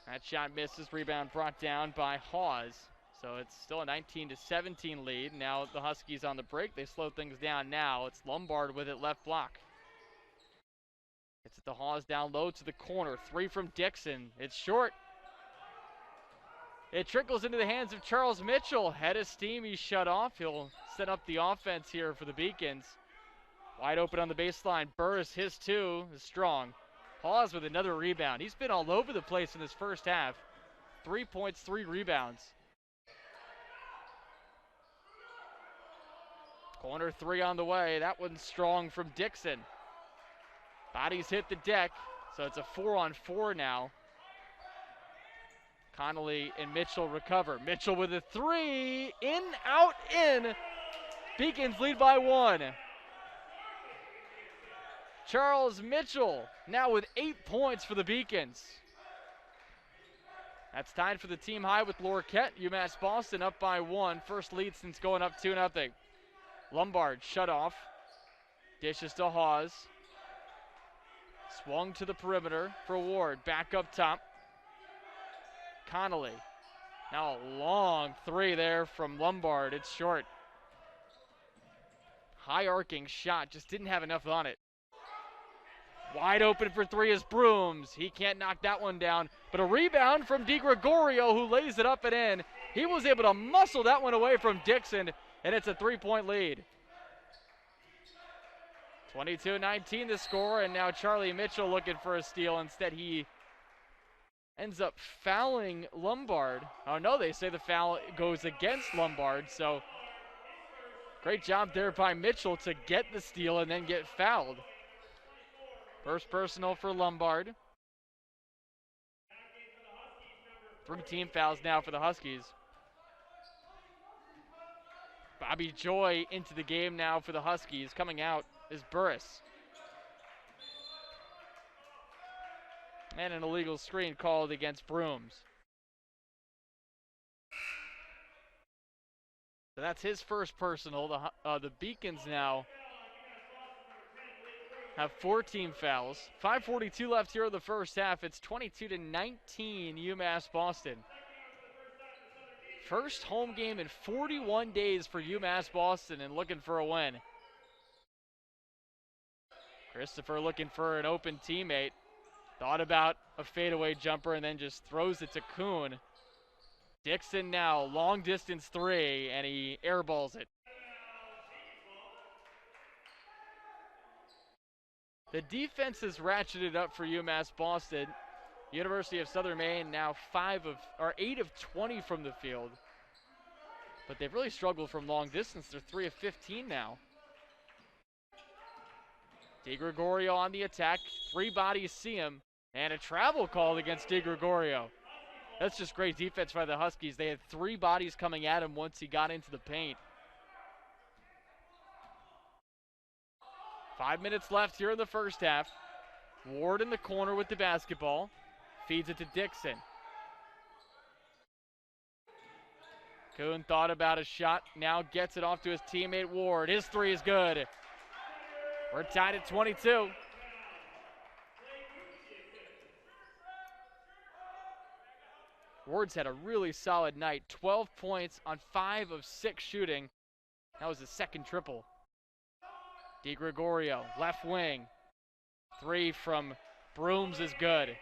S1: That shot misses. Rebound brought down by Hawes. So it's still a 19-17 lead. Now the Huskies on the break. They slow things down now. It's Lombard with it left block. It's at the Hawes down low to the corner. Three from Dixon. It's short. It trickles into the hands of Charles Mitchell. Head of steam, he's shut off. He'll set up the offense here for the Beacons. Wide open on the baseline. Burris, his two, is strong. Hawes with another rebound. He's been all over the place in this first half. 3 points, 3 rebounds. Corner three on the way. That one's strong from Dixon. Bodies hit the deck, so it's a 4-on-4 now. Connolly and Mitchell recover. Mitchell with a three. In, out, in. Beacons lead by 1. Charles Mitchell now with 8 points for the Beacons. That's tied for the team high with Lorquette. UMass Boston up by 1. First lead since going up 2-0. Lombard shut off. Dishes to Hawes. Swung to the perimeter for Ward. Back up top. Connolly. Now a long three there from Lombard. It's short. High arcing shot. Just didn't have enough on it. Wide open for three is Brooms. He can't knock that one down. But a rebound from DiGregorio, who lays it up and in. He was able to muscle that one away from Dixon, and it's a 3-point lead. 22-19 the score, and now Charlie Mitchell looking for a steal. Instead, he ends up fouling Lombard. Oh no, they say the foul goes against Lombard, so great job there by Mitchell to get the steal and then get fouled. First personal for Lombard. 3 team fouls now for the Huskies. Bobby Joy into the game now for the Huskies. Coming out is Burris. And an illegal screen called against Brooms. So that's his first personal. The Beacons now have 4 team fouls. 5:42 left here in the first half. It's 22-19 UMass Boston. First home game in 41 days for UMass Boston and looking for a win. Christopher looking for an open teammate. Thought about a fadeaway jumper and then just throws it to Kuhn. Dixon now, long distance three, and he airballs it. The defense has ratcheted up for UMass Boston. University of Southern Maine now 8 of 20 from the field. But they've really struggled from long distance. They're 3 of 15 now. DiGregorio on the attack. 3 bodies see him. And a travel call against DiGregorio. That's just great defense by the Huskies. They had 3 bodies coming at him once he got into the paint. 5 minutes left here in the first half. Ward in the corner with the basketball. Feeds it to Dixon. Kuhn thought about a shot. Now gets it off to his teammate Ward. His three is good. We're tied at 22. Ward's had a really solid night. 12 points on 5 of 6 shooting. That was his second triple. DiGregorio, left wing. 3 from Brooms is good.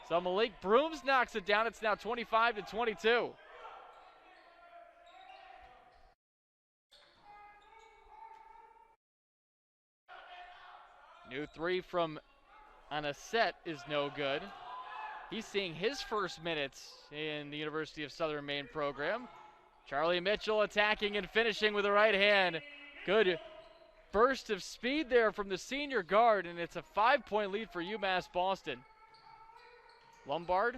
S1: So Malik Brooms knocks it down. It's now 25-22. New 3 from Anisette is no good. He's seeing his first minutes in the University of Southern Maine program. Charlie Mitchell attacking and finishing with the right hand. Good burst of speed there from the senior guard, and it's a 5-point lead for UMass Boston. Lombard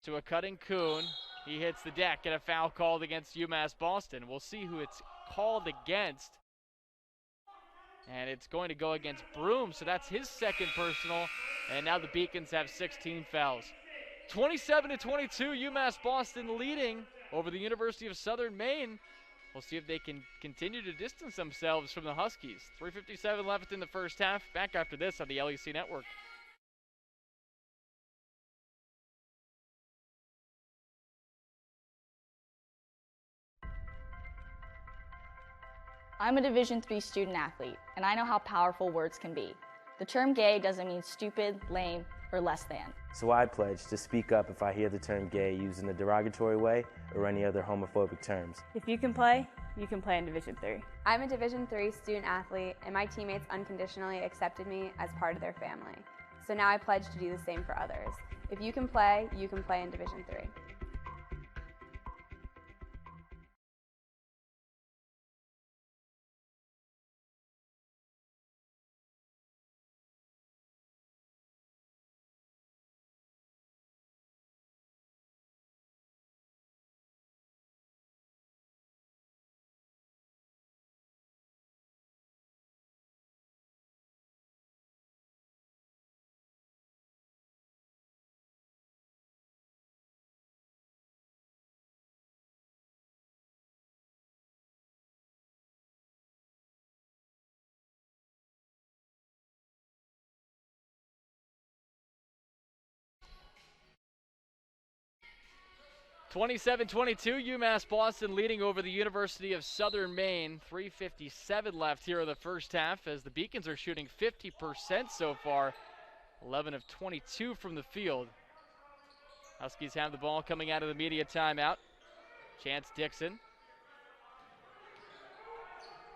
S1: to a cutting Kuhn. He hits the deck and a foul called against UMass Boston. We'll see who it's called against. And it's going to go against Broom, so that's his second personal. And now the Beacons have 16 fouls. 27-22, UMass Boston leading over the University of Southern Maine. We'll see if they can continue to distance themselves from the Huskies. 3:57 left in the first half. Back after this on the LEC Network.
S21: I'm a Division III student athlete, and I know how powerful words can be. The term gay doesn't mean stupid, lame, or less than.
S22: So I pledge to speak up if I hear the term gay used in a derogatory way or any other homophobic terms.
S23: If you can play in Division III.
S24: I'm a Division III student athlete, and my teammates unconditionally accepted me as part of their family. So now I pledge to do the same for others. If you can play in Division III.
S1: (27-22), UMass Boston leading over the University of Southern Maine. 3:57 left here in the first half as the Beacons are shooting 50% so far. 11 of 22 from the field. Huskies have the ball coming out of the media timeout. Chance Dixon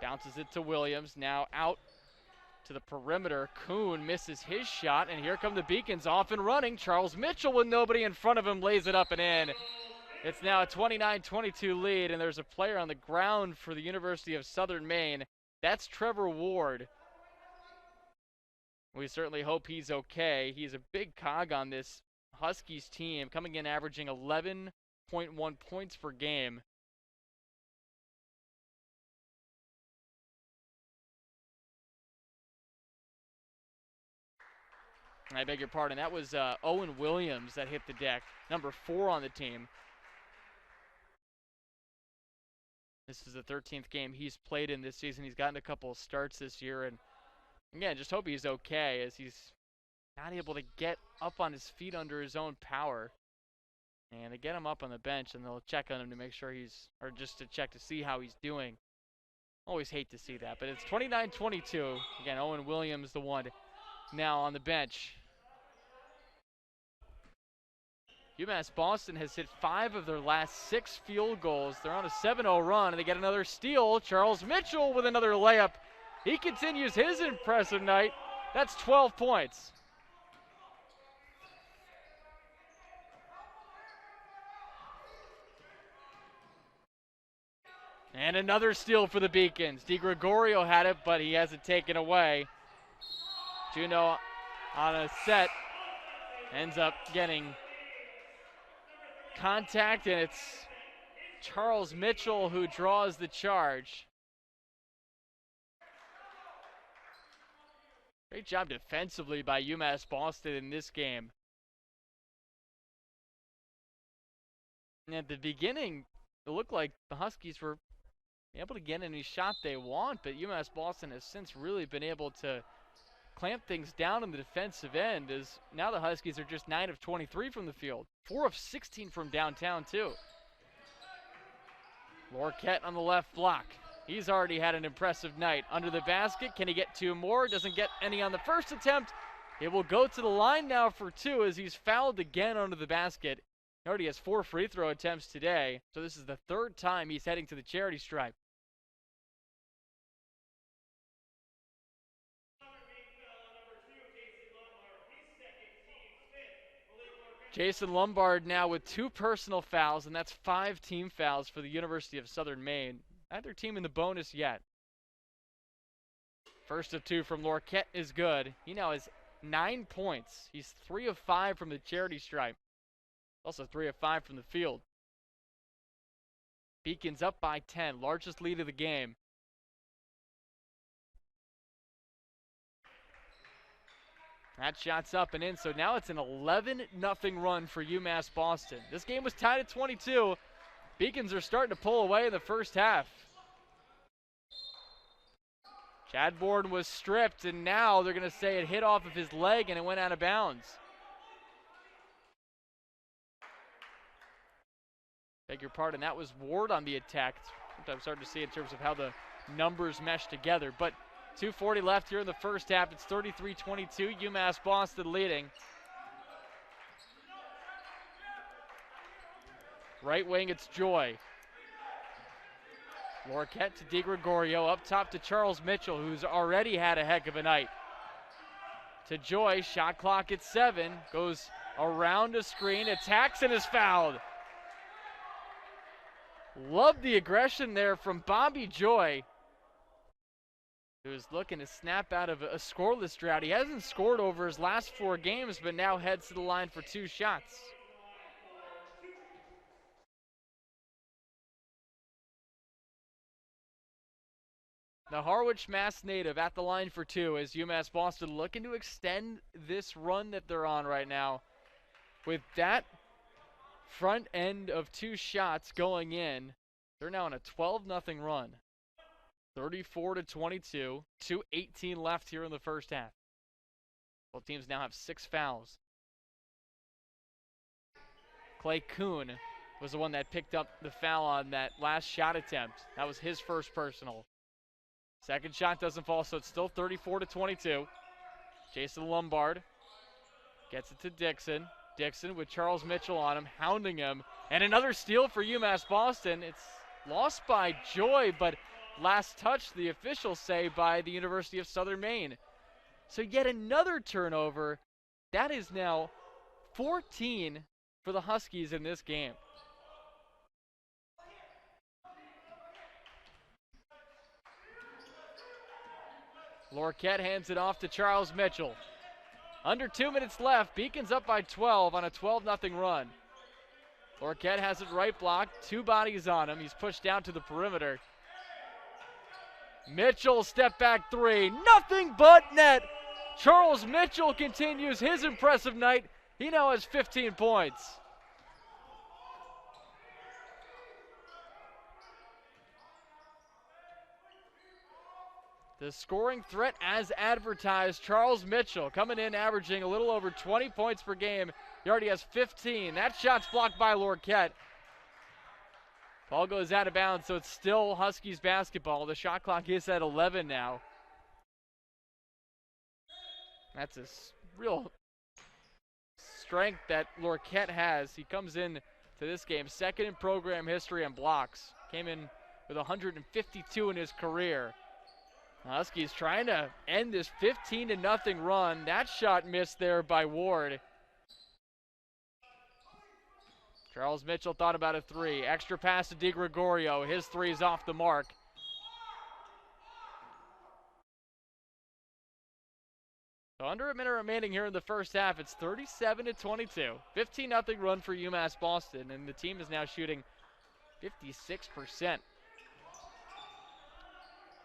S1: bounces it to Williams, now out to the perimeter. Kuhn misses his shot, and here come the Beacons off and running. Charles Mitchell, with nobody in front of him, lays it up and in. It's now a 29-22 lead, and there's a player on the ground for the University of Southern Maine. That's Trevor Ward. We certainly hope he's okay. He's a big cog on this Huskies team, coming in averaging 11.1 points per game. I beg your pardon, that was Owen Williams that hit the deck, number 4 on the team. This is the 13th game he's played in this season. He's gotten a couple of starts this year, and again, just hope he's okay as he's not able to get up on his feet under his own power. And they get him up on the bench, and they'll check on him to make sure or just to check to see how he's doing. Always hate to see that, but it's 29-22. Again, Owen Williams, the one now on the bench. UMass Boston has hit 5 of their last 6 field goals. They're on a 7-0 run, and they get another steal. Charles Mitchell with another layup. He continues his impressive night. That's 12 points. And another steal for the Beacons. DiGregorio had it, but he has it taken away. Juno on a set ends up getting contact, and it's Charles Mitchell who draws the charge. Great job defensively by UMass Boston in this game. And at the beginning, it looked like the Huskies were able to get any shot they want, but UMass Boston has since really been able to clamp things down on the defensive end, as now the Huskies are just 9 of 23 from the field. 4 of 16 from downtown, too. Lorquette on the left block. He's already had an impressive night. Under the basket, can he get 2 more? Doesn't get any on the first attempt. It will go to the line now for 2 as he's fouled again under the basket. He already has 4 free throw attempts today, so this is the 3rd time he's heading to the charity stripe. Jason Lombard now with 2 personal fouls, and that's 5 team fouls for the University of Southern Maine. Neither team in the bonus yet. First of 2 from Lorquette is good. He now has 9 points. He's 3 of 5 from the charity stripe. Also 3 of 5 from the field. Beacons up by 10, largest lead of the game. That shot's up and in, so now it's an 11-0 run for UMass Boston. This game was tied at 22. Beacons are starting to pull away in the first half. Chadbourne was stripped, and now they're going to say it hit off of his leg and it went out of bounds. Beg your pardon, that was Ward on the attack. Sometimes hard to see in terms of how the numbers mesh together, but 2:40 left here in the first half. It's 33-22, UMass Boston leading. Right wing, it's Joy. Lorquette to DiGregorio, up top to Charles Mitchell, who's already had a heck of a night. To Joy, shot clock at 7, goes around a screen, attacks and is fouled. Love the aggression there from Bobby Joy, who's looking to snap out of a scoreless drought. He hasn't scored over his last 4 games, but now heads to the line for 2 shots. The Harwich, Mass native at the line for 2 as UMass Boston looking to extend this run that they're on right now. With that front end of 2 shots going in, they're now on a 12-0 run. 34-22, 2:18 left here in the first half. Both teams now have 6 fouls. Clay Kuhn was the one that picked up the foul on that last shot attempt. That was his first personal. Second shot doesn't fall, so it's still 34-22. Jason Lombard gets it to Dixon. Dixon with Charles Mitchell on him, hounding him. And another steal for UMass Boston. It's lost by Joy, but last touch, the officials say, by the University of Southern Maine. So yet another turnover. That is now 14 for the Huskies in this game. Lorquette hands it off to Charles Mitchell. Under 2 minutes left. Beacon's up by 12 on a 12-0 run. Lorquette has it right blocked. 2 bodies on him. He's pushed down to the perimeter. Mitchell, step back 3. Nothing but net. Charles Mitchell continues his impressive night. He now has 15 points. The scoring threat as advertised, Charles Mitchell coming in averaging a little over 20 points per game. He already has 15. That shot's blocked by Lorquette. Ball goes out of bounds, so it's still Huskies basketball. The shot clock is at 11 now. That's a real strength that Lorquette has. He comes in to this game second in program history on blocks. Came in with 152 in his career. Huskies trying to end this 15-0 run. That shot missed there by Ward. Charles Mitchell thought about a 3. Extra pass to DiGregorio. His 3 is off the mark. So under a minute remaining here in the first half. It's 37-22. 15-0 run for UMass Boston, and the team is now shooting 56%.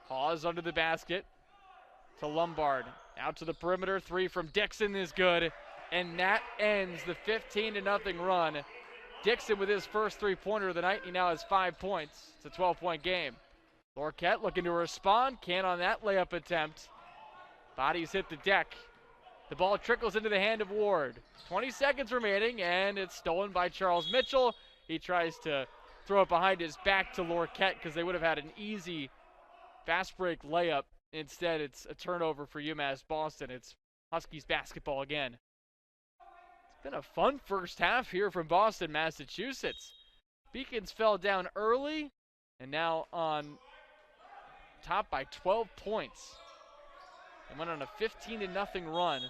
S1: Pause under the basket to Lombard. Out to the perimeter. 3 from Dixon is good. And that ends the 15-0 run. Dixon with his first 3-pointer of the night. He now has 5 points. It's a 12-point game. Lorquette looking to respond. Can't on that layup attempt. Bodies hit the deck. The ball trickles into the hand of Ward. 20 seconds remaining, and it's stolen by Charles Mitchell. He tries to throw it behind his back to Lorquette because they would have had an easy fast break layup. Instead, it's a turnover for UMass Boston. It's Huskies basketball again. It's been a fun first half here from Boston, Massachusetts. Beacons fell down early and now on top by 12 points. They went on a 15-0 run.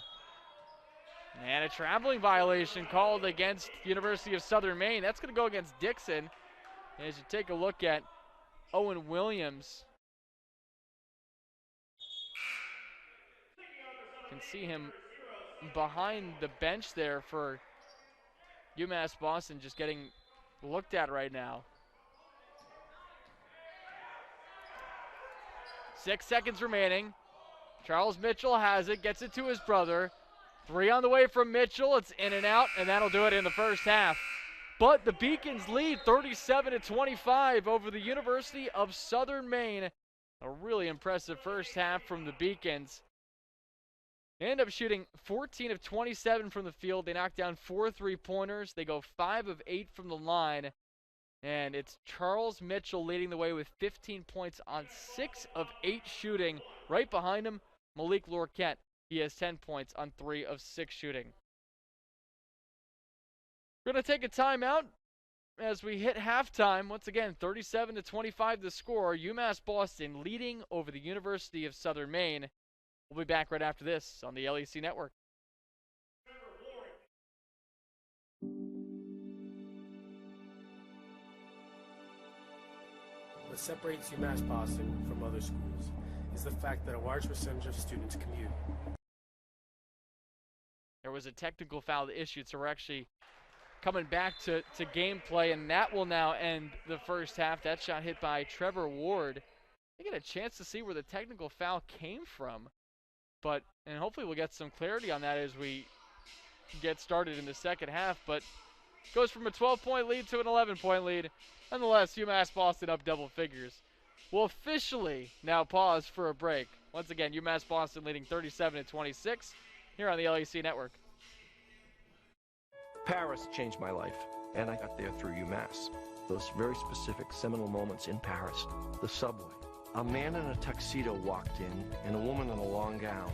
S1: And a traveling violation called against University of Southern Maine. That's going to go against Dixon. As you take a look at Owen Williams, you can see him behind the bench there for UMass Boston, just getting looked at right now. 6 seconds remaining. Charles Mitchell has it, gets it to his brother. 3 on the way from Mitchell. It's in and out, and that'll do it in the first half. But the Beacons lead 37-25 over the University of Southern Maine. A really impressive first half from the Beacons. They end up shooting 14 of 27 from the field. They knock down 4 3-pointers. They go 5 of 8 from the line. And it's Charles Mitchell leading the way with 15 points on 6 of 8 shooting. Right behind him, Malik Lorquette. He has 10 points on 3 of 6 shooting. We're going to take a timeout. as we hit halftime, once again, 37-25 the score. UMass Boston leading over the University of Southern Maine. We'll be back right after this on the LEC Network.
S3: What separates UMass Boston from other schools is the fact that a large percentage of students commute.
S1: There was a technical foul issued, so we're actually coming back to gameplay, and that will now end the first half. That shot hit by Trevor Ward. I get a chance to see where the technical foul came from, and hopefully we'll get some clarity on that as we get started in the second half. But goes from a 12-point lead to an 11-point lead. Nonetheless, UMass Boston up double figures. We'll officially now pause for a break. Once again, UMass Boston leading 37-26 here on the LEC Network.
S4: Paris changed my life, and I got there through UMass. Those very specific seminal moments in Paris. The subway. A man in a tuxedo walked in, and a woman in a long gown.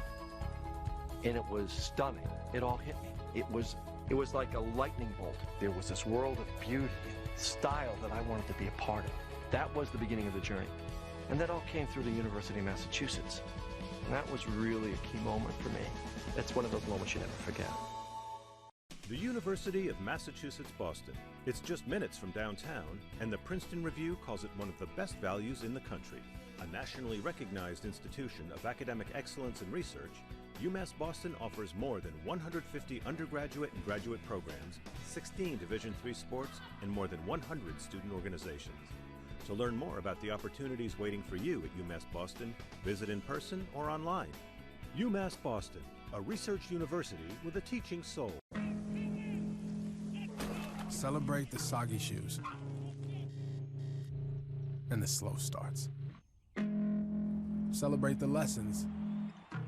S4: And it was stunning. It all hit me. It was like a lightning bolt. There was this world of beauty and style that I wanted to be a part of. That was the beginning of the journey. And that all came through the University of Massachusetts. And that was really a key moment for me. That's one of those moments you never forget.
S5: The University of Massachusetts Boston. It's just minutes from downtown, and the Princeton Review calls it one of the best values in the country. A nationally recognized institution of academic excellence and research, UMass Boston offers more than 150 undergraduate and graduate programs, 16 Division III sports, and more than 100 student organizations. To learn more about the opportunities waiting for you at UMass Boston, visit in person or online. UMass Boston, a research university with a teaching soul.
S3: Celebrate the soggy shoes and the slow starts. Celebrate the lessons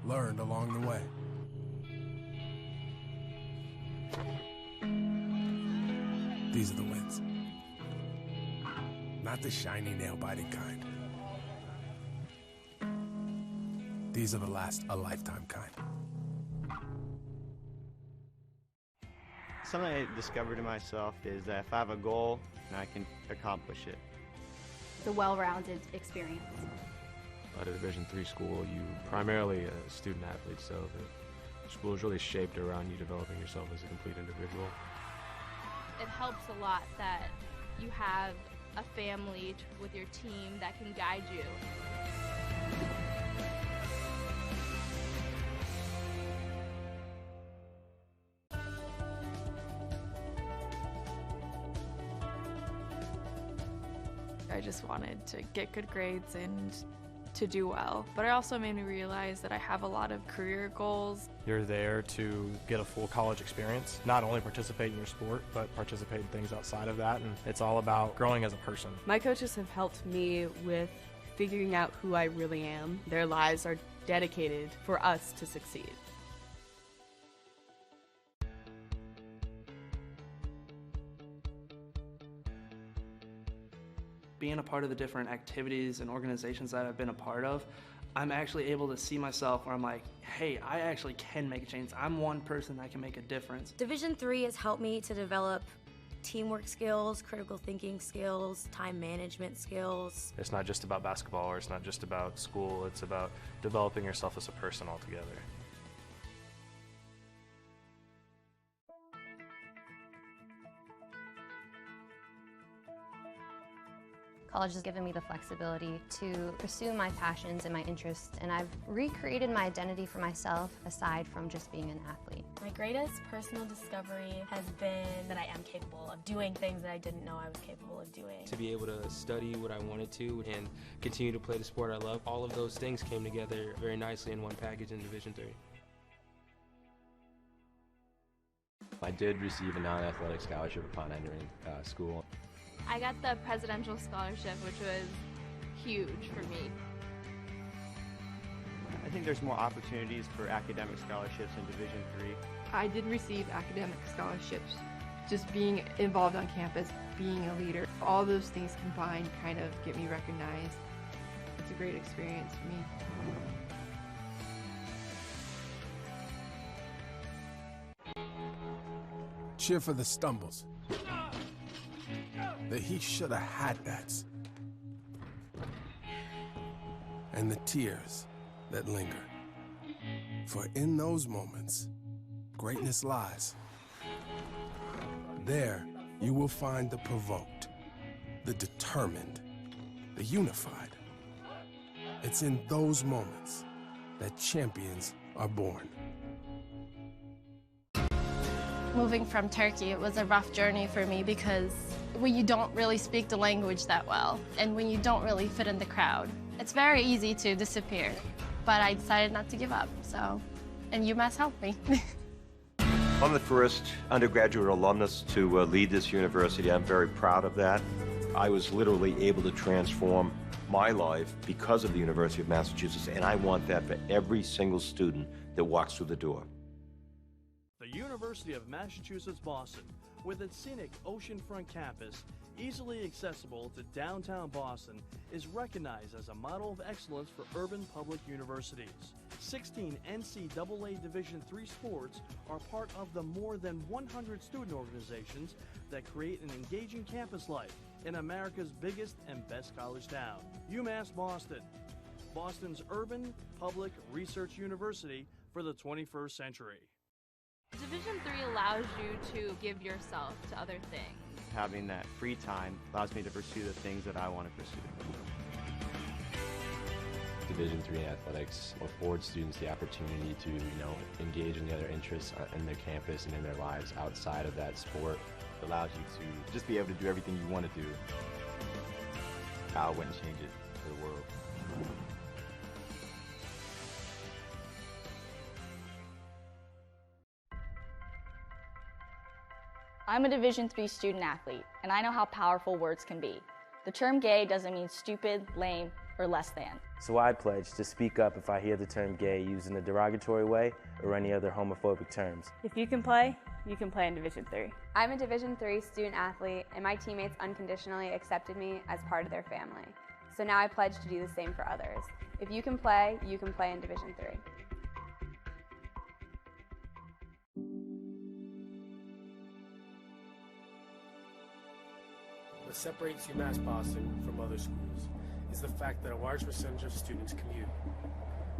S3: learned along the way. These are the wins. Not the shiny, nail-biting kind. These are the last a lifetime kind.
S21: Something I discovered in myself is that if I have a goal, I can accomplish it.
S25: It's a well-rounded experience.
S20: At a Division III school, you primarily a student athlete, so the school is really shaped around you developing yourself as a complete individual.
S18: It helps a lot that you have a family with your team that can guide you.
S26: I just wanted to get good grades and to do well, but it also made me realize that I have a lot of career goals.
S27: You're there to get a full college experience, not only participate in your sport, but participate in things outside of that, and it's all about growing as a person.
S28: My coaches have helped me with figuring out who I really am. Their lives are dedicated for us to succeed.
S29: Being a part of the different activities and organizations that I've been a part of, I'm actually able to see myself where I'm like, hey, I actually can make a change. I'm one person that can make a difference.
S30: Division III has helped me to develop teamwork skills, critical thinking skills, time management skills.
S27: It's not just about basketball, or it's not just about school, it's about developing yourself as a person altogether.
S31: College has given me the flexibility to pursue my passions and my interests, and I've recreated my identity for myself aside from just being an athlete.
S32: My greatest personal discovery has been that I am capable of doing things that I didn't know I was capable of doing.
S33: To be able to study what I wanted to and continue to play the sport I love, all of those things came together very nicely in one package in Division III.
S20: I did receive a non-athletic scholarship upon entering school.
S18: I got the presidential scholarship, which was huge for me.
S21: I think there's more opportunities for academic scholarships in Division III.
S34: I did receive academic scholarships. Just being involved on campus, being a leader, all those things combined kind of get me recognized. It's a great experience for me.
S3: Cheer for the stumbles.
S2: that he should have had that. And the tears that linger. For in those moments, greatness lies. There, you will find the provoked, the determined, the unified. It's in those moments that champions are born.
S6: Moving from Turkey, it was a rough journey for me because when you don't really speak the language that well and when you don't really fit in the crowd, it's very easy to disappear. But I decided not to give up, and UMass helped me.
S4: I'm the first undergraduate alumnus to lead this university. I'm very proud of that. I was literally able to transform my life because of the University of Massachusetts, and I want that for every single student that walks through the door.
S7: The University of Massachusetts Boston, with its scenic oceanfront campus, easily accessible to downtown Boston, is recognized as a model of excellence for urban public universities. 16 NCAA Division III sports are part of the more than 100 student organizations that create an engaging campus life in America's biggest and best college town. UMass Boston, Boston's urban public research university for the 21st century.
S18: Division III allows you to give yourself to other things.
S21: Having that free time allows me to pursue the things that I want to pursue.
S20: Division III athletics affords students the opportunity to, engage in the other interests in their campus and in their lives outside of that sport.
S21: It allows you to just be able to do everything you want to do. I wouldn't change it for the world.
S8: I'm a Division III student athlete, and I know how powerful words can be. The term gay doesn't mean stupid, lame, or less than.
S22: So I pledge to speak up if I hear the term gay used in a derogatory way or any other homophobic terms.
S23: If you can play in Division III.
S24: I'm a Division III student athlete, and my teammates unconditionally accepted me as part of their family. So now I pledge to do the same for others. If you can play in Division III.
S3: What separates UMass Boston from other schools is the fact that a large percentage of students commute.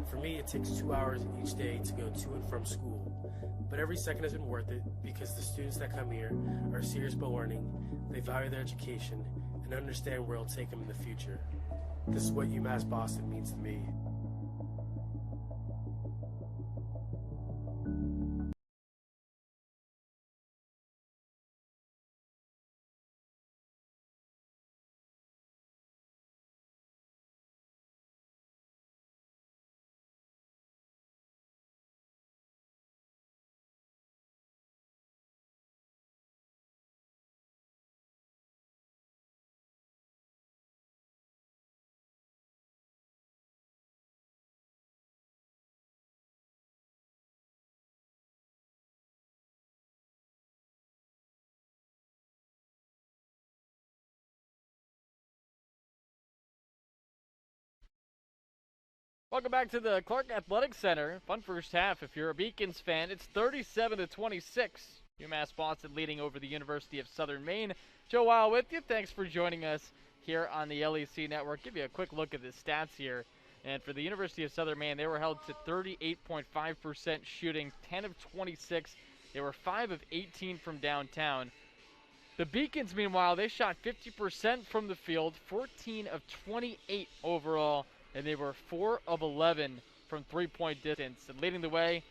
S3: For me, it takes 2 hours each day to go to and from school, but every second has been worth it because the students that come here are serious about learning, they value their education, and understand where it'll take them in the future. This is what UMass Boston means to me.
S1: Welcome back to the Clark Athletic Center. Fun first half. If you're a Beacons fan, it's 37-26. UMass Boston leading over the University of Southern Maine. Joe Weil with you. Thanks for joining us here on the LEC Network. Give you a quick look at the stats here. And for the University of Southern Maine, they were held to 38.5% shooting, 10 of 26. They were 5 of 18 from downtown. The Beacons, meanwhile, they shot 50% from the field, 14 of 28 overall. And they were 4 of 11 from three-point distance. And leading the way,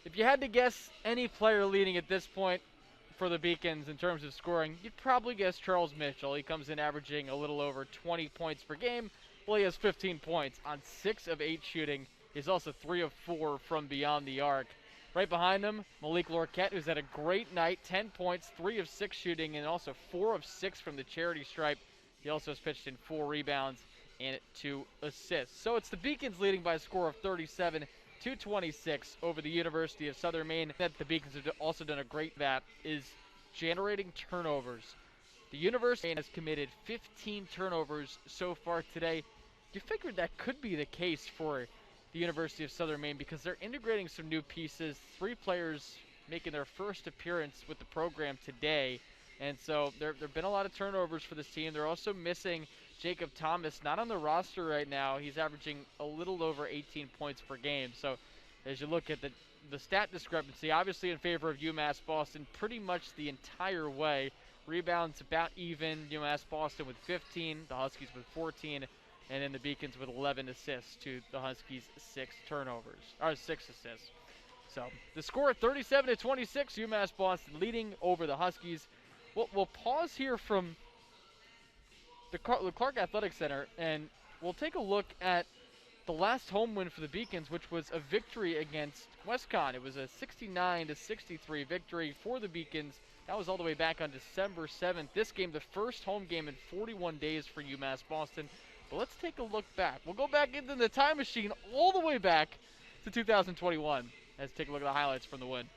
S1: if you had to guess any player leading at this point for the Beacons in terms of scoring, you'd probably guess Charles Mitchell. He comes in averaging a little over 20 points per game. Well, he has 15 points on 6 of 8 shooting. He's also 3 of 4 from beyond the arc. Right behind him, Malik Lorquette, who's had a great night, 10 points, 3 of 6 shooting, and also 4 of 6 from the charity stripe. He also has pitched in 4 rebounds and 2 assists. So it's the Beacons leading by a score of 37-26 over the University of Southern Maine. That the Beacons have also done a great job is generating turnovers. The University has committed 15 turnovers so far today. You figured that could be the case for the University of Southern Maine because they're integrating some new pieces. 3 players making their first appearance with the program today. And so there have been a lot of turnovers for this team. They're also missing Jacob Thomas, not on the roster right now. He's averaging a little over 18 points per game. So as you look at the stat discrepancy, obviously in favor of UMass Boston pretty much the entire way. Rebounds about even, UMass Boston with 15, the Huskies with 14, and then the Beacons with 11 assists to the Huskies' 6 assists. So the score 37-26, UMass Boston leading over the Huskies. We'll pause here from the Clark Athletic Center, and we'll take a look at the last home win for the Beacons, which was a victory against WestConn. It was a 69-63 victory for the Beacons. That was all the way back on December 7th. This game, the first home game in 41 days for UMass Boston. But let's take a look back. We'll go back into the time machine all the way back to 2021. Let's take a look at the highlights from the win.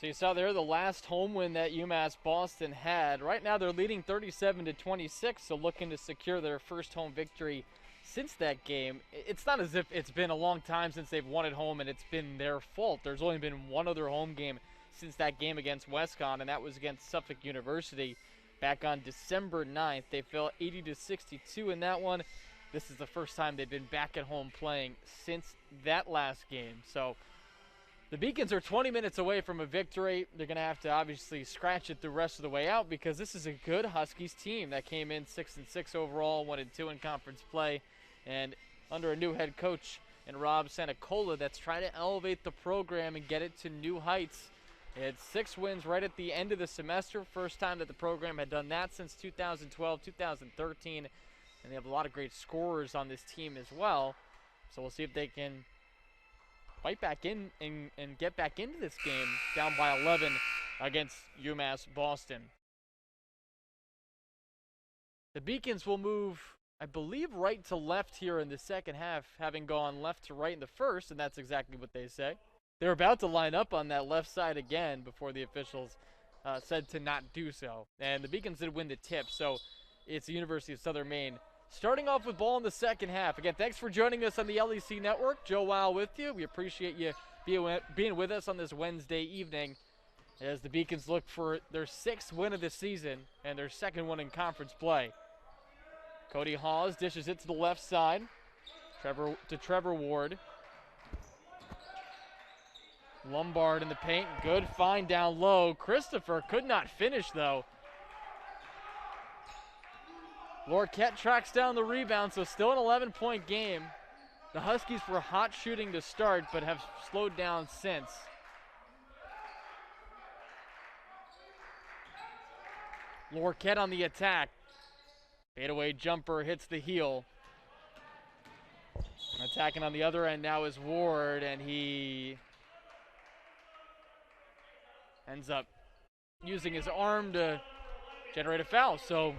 S1: So you saw there the last home win that UMass Boston had. Right now they're leading 37-26, so looking to secure their first home victory since that game. It's not as if it's been a long time since they've won at home and it's been their fault. There's only been one other home game since that game against WestConn, and that was against Suffolk University back on December 9th. They fell 80-62 in that one. this is the first time they've been back at home playing since that last game. So the Beacons are 20 minutes away from a victory. They're going to have to obviously scratch it the rest of the way out because this is a good Huskies team that came in 6-6 overall, 1-2 in conference play, and under a new head coach in Rob Santacola that's trying to elevate the program and get it to new heights. It's 6 wins right at the end of the semester. First time that the program had done that since 2012, 2013. And they have a lot of great scorers on this team as well. So we'll see if they can fight back in and get back into this game down by 11 against UMass Boston. The Beacons will move, I believe, right to left here in the second half, having gone left to right in the first, and that's exactly what they say. They're about to line up on that left side again before the officials said to not do so. And the Beacons did win the tip, so it's the University of Southern Maine starting off with ball in the second half. Again, thanks for joining us on the LEC Network. Joe Weil with you. We appreciate you being with us on this Wednesday evening as the Beacons look for their 6th win of the season and their 2nd one in conference play. Cody Hawes dishes it to the left side. Trevor Ward. Lombard in the paint. Good find down low. Christopher could not finish, though. Lorquette tracks down the rebound, so still an 11-point game. The Huskies were hot shooting to start, but have slowed down since. Lorquette on the attack. Fadeaway jumper hits the heel. Attacking on the other end now is Ward, and he ends up using his arm to generate a foul. So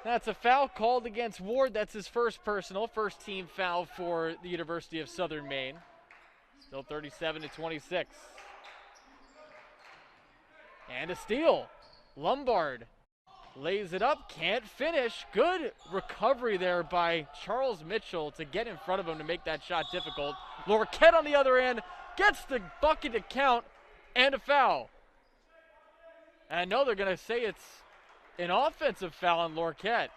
S1: that's a foul called against Ward. That's his first personal, first team foul for the University of Southern Maine. Still 37-26. And a steal. Lombard lays it up, can't finish. Good recovery there by Charles Mitchell to get in front of him to make that shot difficult. Lorquette on the other end gets the bucket to count and a foul. And I know they're going to say it's an offensive foul on Lorquette.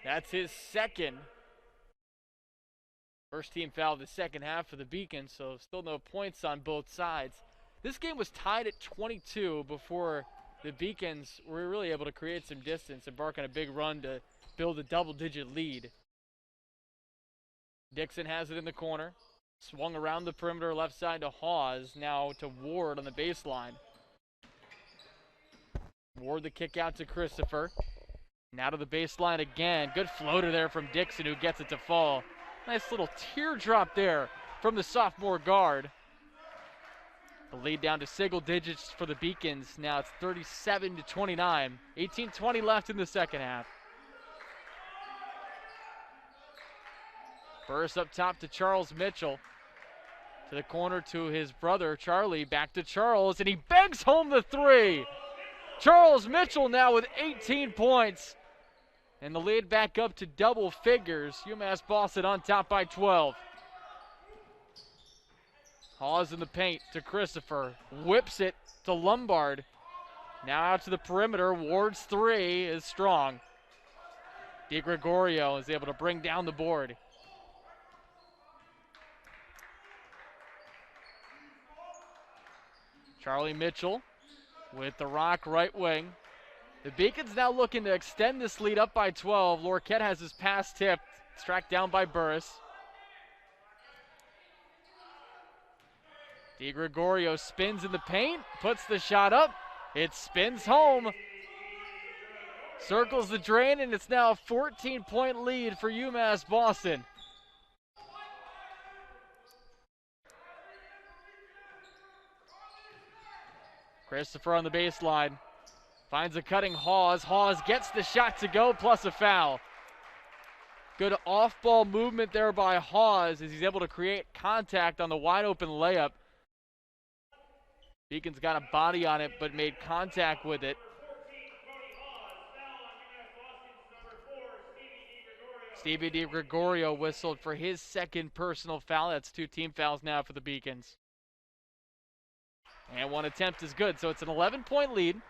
S1: That's his second. First team foul of the second half for the Beacons, so still no points on both sides. This game was tied at 22 before the Beacons were really able to create some distance, embark on a big run to build a double-digit lead. Dixon has it in the corner. Swung around the perimeter left side to Hawes, now to Ward on the baseline. Ward the kick out to Christopher. Now to the baseline again. Good floater there from Dixon, who gets it to fall. Nice little teardrop there from the sophomore guard. The lead down to single digits for the Beacons. Now it's 37-29. 18-20 left in the second half. Burst up top to Charles Mitchell. To the corner to his brother, Charlie. Back to Charles, and he bangs home the three. Charles Mitchell now with 18 points. And the lead back up to double figures. UMass Boston on top by 12. Hawes in the paint to Christopher. Whips it to Lombard. Now out to the perimeter. Ward's three is strong. DiGregorio is able to bring down the board. Charlie Mitchell with the rock right wing. The Beacons now looking to extend this lead up by 12. Lorquette has his pass tipped. It's tracked down by Burris. DiGregorio spins in the paint, puts the shot up. It spins home. Circles the drain, and it's now a 14-point lead for UMass Boston. Christopher on the baseline. Finds a cutting Hawes. Hawes gets the shot to go, plus a foul. Good off-ball movement there by Hawes as he's able to create contact on the wide-open layup. Beacons got a body on it, but made contact with it. Stevie DiGregorio whistled for his second personal foul. That's 2 team fouls now for the Beacons. And one attempt is good, so it's an 11-point lead.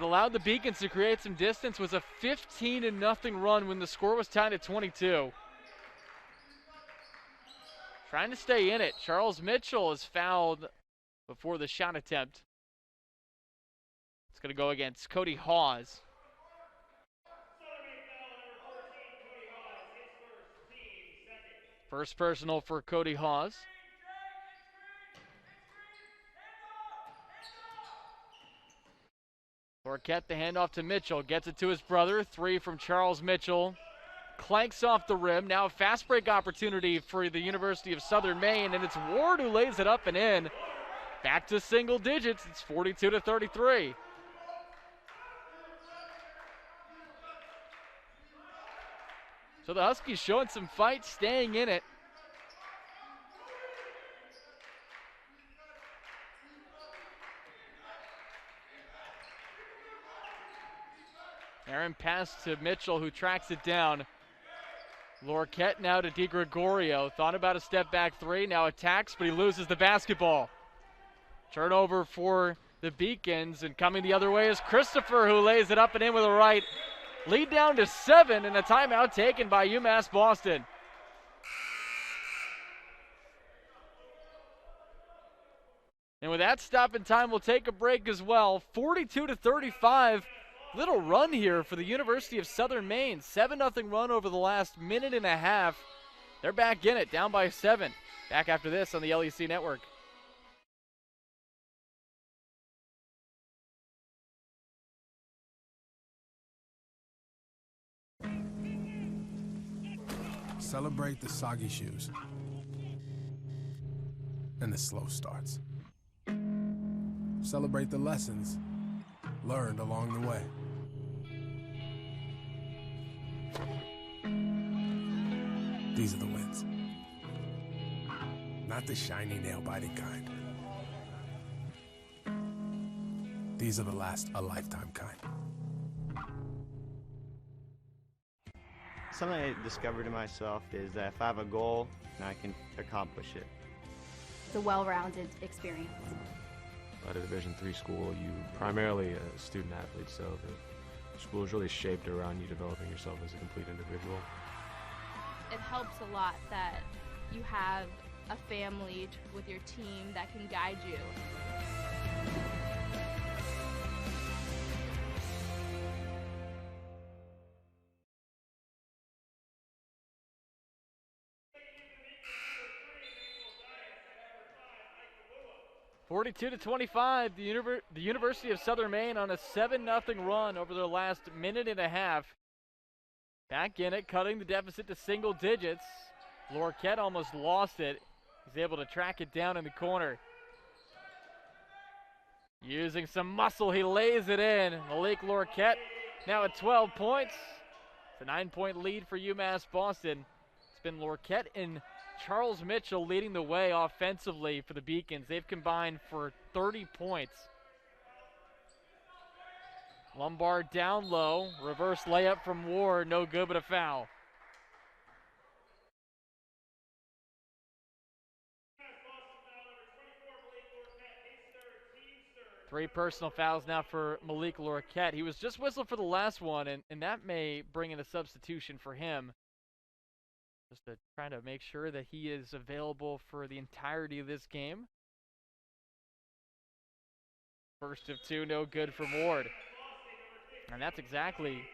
S1: What allowed the Beacons to create some distance was a 15-0 run when the score was tied at 22. Trying to stay in it. Charles Mitchell is fouled before the shot attempt. It's going to go against Cody Hawes. First personal for Cody Hawes. Lorquette the handoff to Mitchell. Gets it to his brother. 3 from Charles Mitchell. Clanks off the rim. Now a fast break opportunity for the University of Southern Maine, and it's Ward who lays it up and in. Back to single digits. It's 42-33. So the Huskies showing some fight, staying in it. Aaron pass to Mitchell, who tracks it down. Lorquette now to DiGregorio. Thought about a step back 3, now attacks, but he loses the basketball. Turnover for the Beacons, and coming the other way is Christopher, who lays it up and in with a right. Lead down to 7, and a timeout taken by UMass Boston. And with that stopping time, we'll take a break as well. 42-35. Little run here for the University of Southern Maine. 7-0 run over the last minute and a half. They're back in it, down by 7. Back after this on the LEC Network.
S2: Celebrate the soggy shoes and the slow starts. Celebrate the lessons learned along the way. These are the wins. Not the shiny, nail-biting kind. These are the last a lifetime kind.
S21: Something I discovered in myself is that if I have a goal, I can accomplish it.
S5: It's a well-rounded experience.
S20: At a Division III school, you primarily a student athlete, so the school is really shaped around you developing yourself as a complete individual.
S18: It helps a lot that you have a family with your team that can guide you.
S1: (42 to 25). The University of Southern Maine on a 7-0 run over their last minute and a half. Back in it, cutting the deficit to single digits. Lorquette almost lost it. He's able to track it down in the corner. Using some muscle, he lays it in. Malik Lorquette now at 12 points. It's a 9-point lead for UMass Boston. It's been Lorquette and Charles Mitchell leading the way offensively for the Beacons. They've combined for 30 points. Lombard down low. Reverse layup from Ward. No good, but a foul. Three personal fouls now for Malik Lorquette. He was just whistled for the last one, and that may bring in a substitution for him. Just to try to make sure that he is available for the entirety of this game. First of two, no good from Ward. And that's exactly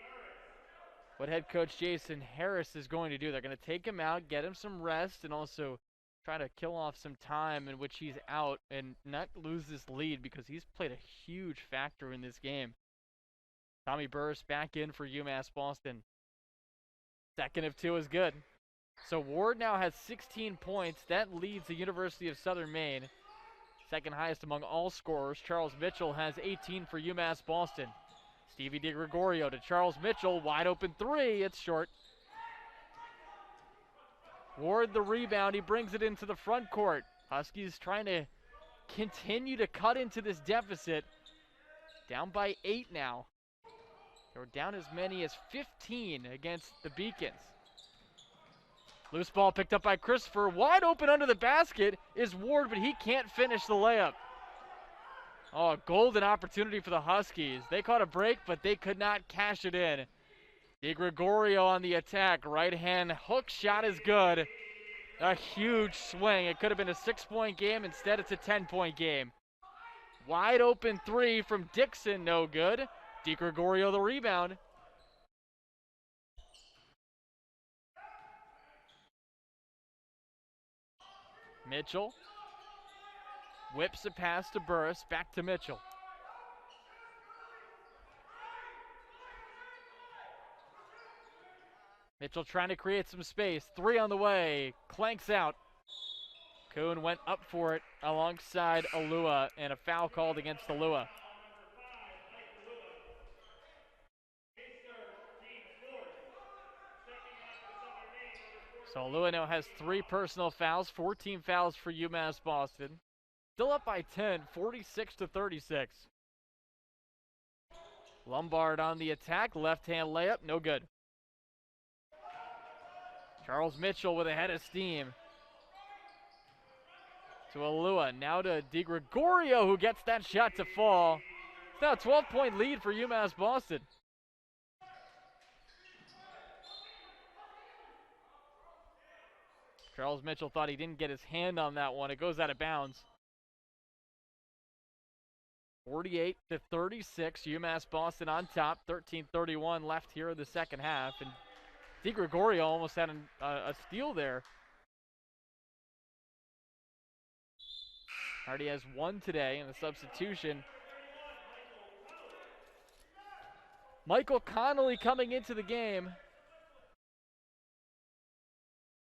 S1: what head coach Jason Harris is going to do. They're going to take him out, get him some rest, and also try to kill off some time in which he's out and not lose this lead because he's played a huge factor in this game. Tommy Burris back in for UMass Boston. Second of two is good. So Ward now has 16 points. That leads the University of Southern Maine. Second highest among all scorers. Charles Mitchell has 18 for UMass Boston. Stevie DiGregorio to Charles Mitchell. Wide open three. It's short. Ward the rebound. He brings it into the front court. Huskies trying to continue to cut into this deficit. Down by 8 now. They were down as many as 15 against the Beacons. Loose ball picked up by Christopher. Wide open under the basket is Ward, but he can't finish the layup. Oh, a golden opportunity for the Huskies. They caught a break, but they could not cash it in. DiGregorio on the attack. Right hand hook shot is good. A huge swing. It could have been a 6-point game. Instead, it's a 10-point game. Wide open three from Dixon. No good. DiGregorio the rebound. Mitchell whips a pass to Burris. Back to Mitchell. Mitchell trying to create some space. Three on the way. Clanks out. Kuhn went up for it alongside Alua, and a foul called against Alua. So Alua now has 3 personal fouls, 14 fouls for UMass Boston. Still up by 10, 46-36. Lombard on the attack, left-hand layup, no good. Charles Mitchell with a head of steam. To Alua, now to DiGregorio, who gets that shot to fall. It's now a 12-point lead for UMass Boston. Charles Mitchell thought he didn't get his hand on that one. It goes out of bounds. 48-36, UMass Boston on top. 13:31 left here in the second half. And DiGregorio almost had a steal there. Already has 1 today in the substitution. Michael Connolly coming into the game.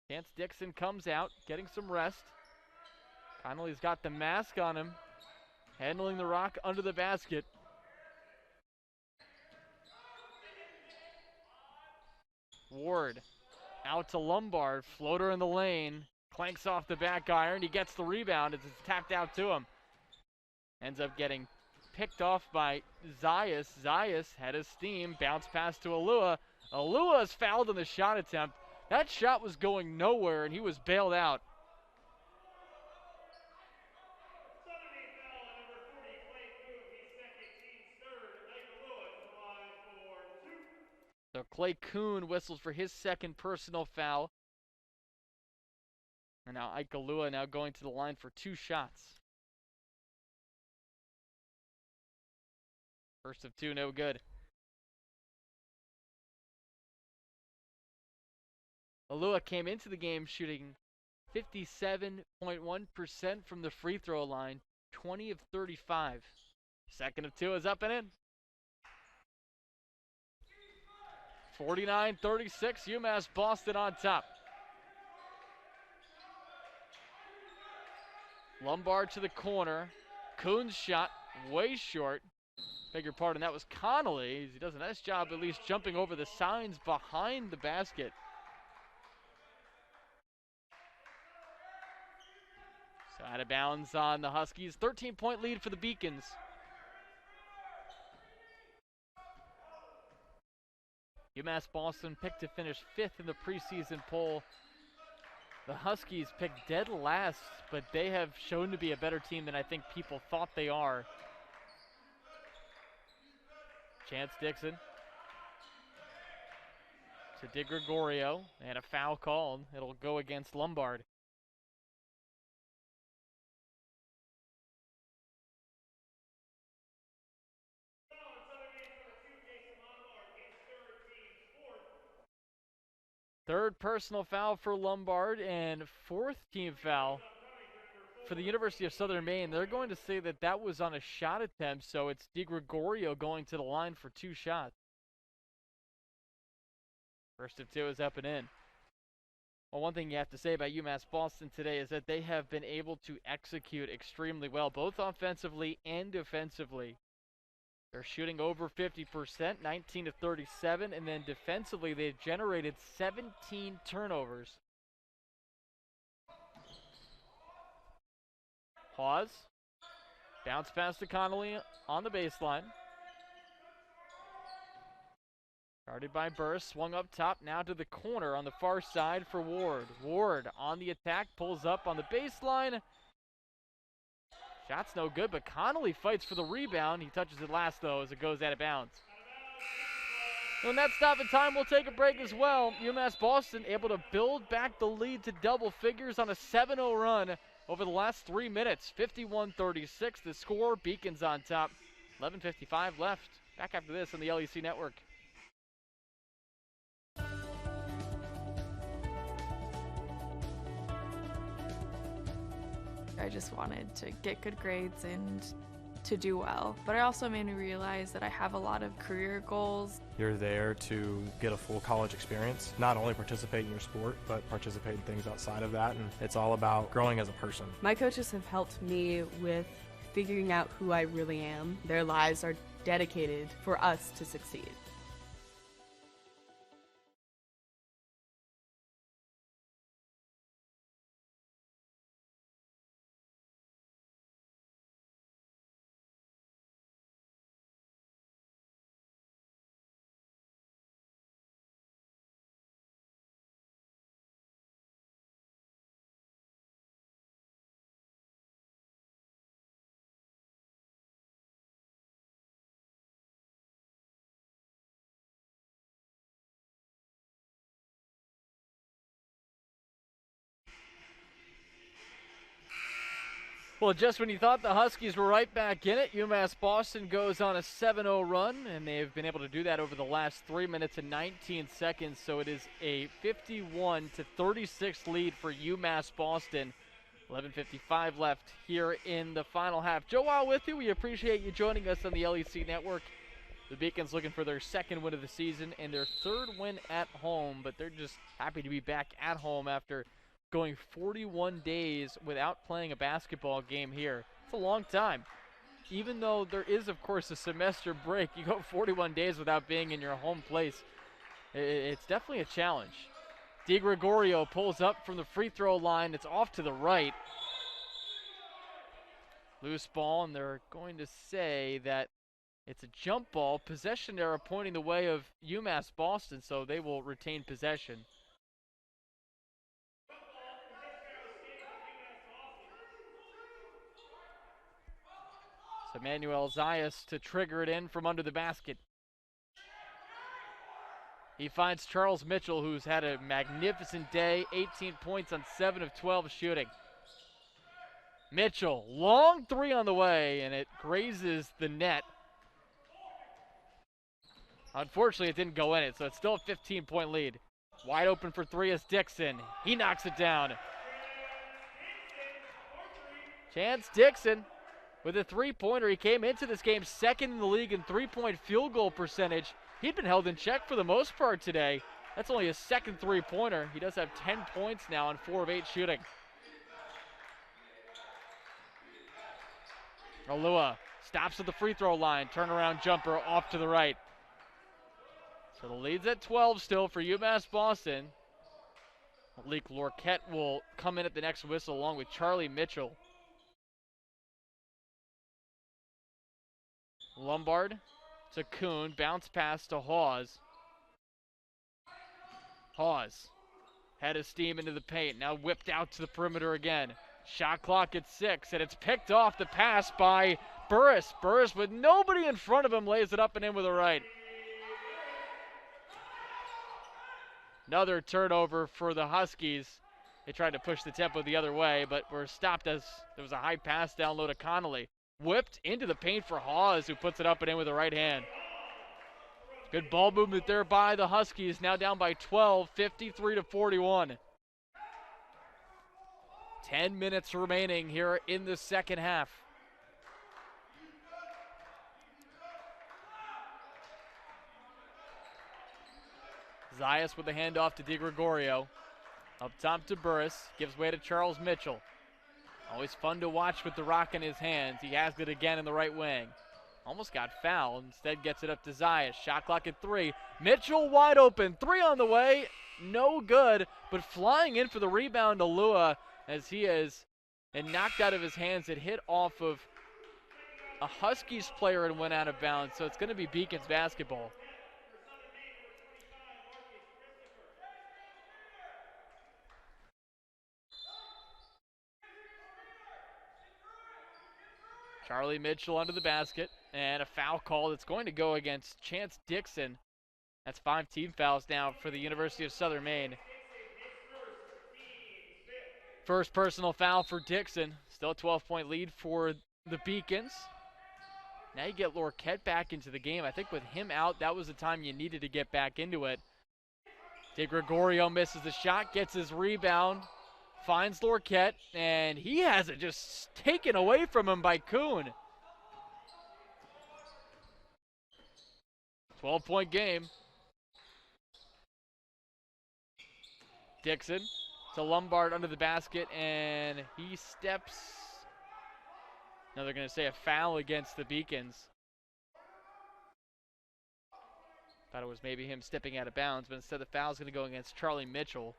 S1: Chance Dixon comes out, getting some rest. Connolly's got the mask on him, handling the rock under the basket. Ward out to Lombard, floater in the lane, clanks off the back iron. He gets the rebound as it's tapped out to him. Ends up getting picked off by Zayas. Zayas had his steam, bounce pass to Alua. Alua is fouled on the shot attempt. That shot was going nowhere, and he was bailed out. So Clay Kuhn whistles for his second personal foul. And now Ike Alua now going to the line for 2 shots. First of 2, no good. Alua came into the game shooting 57.1% from the free throw line, 20 of 35. Second of 2 is up and in. 49-36, UMass Boston on top. Lombard to the corner. Kuhn's shot way short. Beg your pardon, that was Connolly. He does a nice job at least jumping over the signs behind the basket. So out of bounds on the Huskies. 13-point lead for the Beacons. UMass Boston picked to finish 5th in the preseason poll. The Huskies picked dead last, but they have shown to be a better team than I think people thought they are. Chance Dixon to DiGregorio, and a foul called. It'll go against Lombard. Third personal foul for Lombard and 4th team foul for the University of Southern Maine. They're going to say that that was on a shot attempt, so it's DiGregorio going to the line for 2 shots. First of 2 is up and in. Well, one thing you have to say about UMass Boston today is that they have been able to execute extremely well, both offensively and defensively. They're shooting over 50%, 19 to 37, and then defensively they've generated 17 turnovers. Pause. Bounce pass to Connolly on the baseline. Guarded by Burris, swung up top, now to the corner on the far side for Ward. Ward on the attack, pulls up on the baseline. Shot's no good, but Connolly fights for the rebound. He touches it last, though, as it goes out of bounds. And that stopping time will take a break as well. UMass Boston able to build back the lead to double figures on a 7-0 run over the last 3 minutes. 51-36 the score. Beacons on top. 11:55 left. Back after this on the LEC Network.
S34: I just wanted to get good grades and to do well. But it also made me realize that I have a lot of career goals.
S27: You're there to get a full college experience, not only participate in your sport, but participate in things outside of that, and it's all about growing as a person.
S9: My coaches have helped me with figuring out who I really am. Their lives are dedicated for us to succeed.
S1: Well, just when you thought the Huskies were right back in it, UMass Boston goes on a 7-0 run, and they've been able to do that over the last 3 minutes and 19 seconds, so it is a 51-36 lead for UMass Boston. 11:55 left here in the final half. Joe Weil with you. We appreciate you joining us on the LEC Network. The Beacons looking for their second win of the season and their third win at home, but they're just happy to be back at home after going 41 days without playing a basketball game here. It's a long time. Even though there is, of course, a semester break, you go 41 days without being in your home place. It's definitely a challenge. DiGregorio pulls up from the free throw line. It's off to the right. Loose ball, and they're going to say that it's a jump ball. Possession error pointing the way of UMass Boston, so they will retain possession. So Manuel Zayas to trigger it in from under the basket. He finds Charles Mitchell, who's had a magnificent day, 18 points on 7 of 12 shooting. Mitchell, long three on the way, and it grazes the net. Unfortunately, it didn't go in it, so it's still a 15-point lead. Wide open for three is Dixon. He knocks it down. Chance Dixon with a three-pointer. He came into this game second in the league in three-point field goal percentage. He'd been held in check for the most part today. That's only his second three-pointer. He does have 10 points now on 4 of 8 shooting. Alua stops at the free throw line. Turnaround jumper off to the right. So the lead's at 12 still for UMass Boston. Malik Lorquette will come in at the next whistle along with Charlie Mitchell. Lombard to Kuhn, bounce pass to Hawes. Hawes, head of steam into the paint, now whipped out to the perimeter again. Shot clock at 6, and it's picked off the pass by Burris. Burris with nobody in front of him lays it up and in with a right. Another turnover for the Huskies. They tried to push the tempo the other way, but were stopped as there was a high pass down low to Connolly. Whipped into the paint for Hawes, who puts it up and in with the right hand. Good ball movement there by the Huskies, now down by 12, 53-41. 10 minutes remaining here in the second half. Zayas with the handoff to DiGregorio. Up top to Burris, gives way to Charles Mitchell. Always fun to watch with the rock in his hands. He has it again in the right wing. Almost got fouled, instead gets it up to Zayas. Shot clock at 3. Mitchell wide open, 3 on the way, no good, but flying in for the rebound to Lua as he is, and knocked out of his hands. It hit off of a Huskies player and went out of bounds, so it's going to be Beacons basketball. Charlie Mitchell under the basket, and a foul call that's going to go against Chance Dixon. That's 5 team fouls now for the University of Southern Maine. First personal foul for Dixon. Still a 12-point lead for the Beacons. Now you get Lorquette back into the game. I think with him out, that was the time you needed to get back into it. De Gregorio misses the shot, gets his rebound, finds Lorquette, and he has it just taken away from him by Kuhn. 12-point game. Dixon to Lombard under the basket, and he steps. Now they're going to say a foul against the Beacons. Thought it was maybe him stepping out of bounds, but instead the foul's going to go against Charlie Mitchell.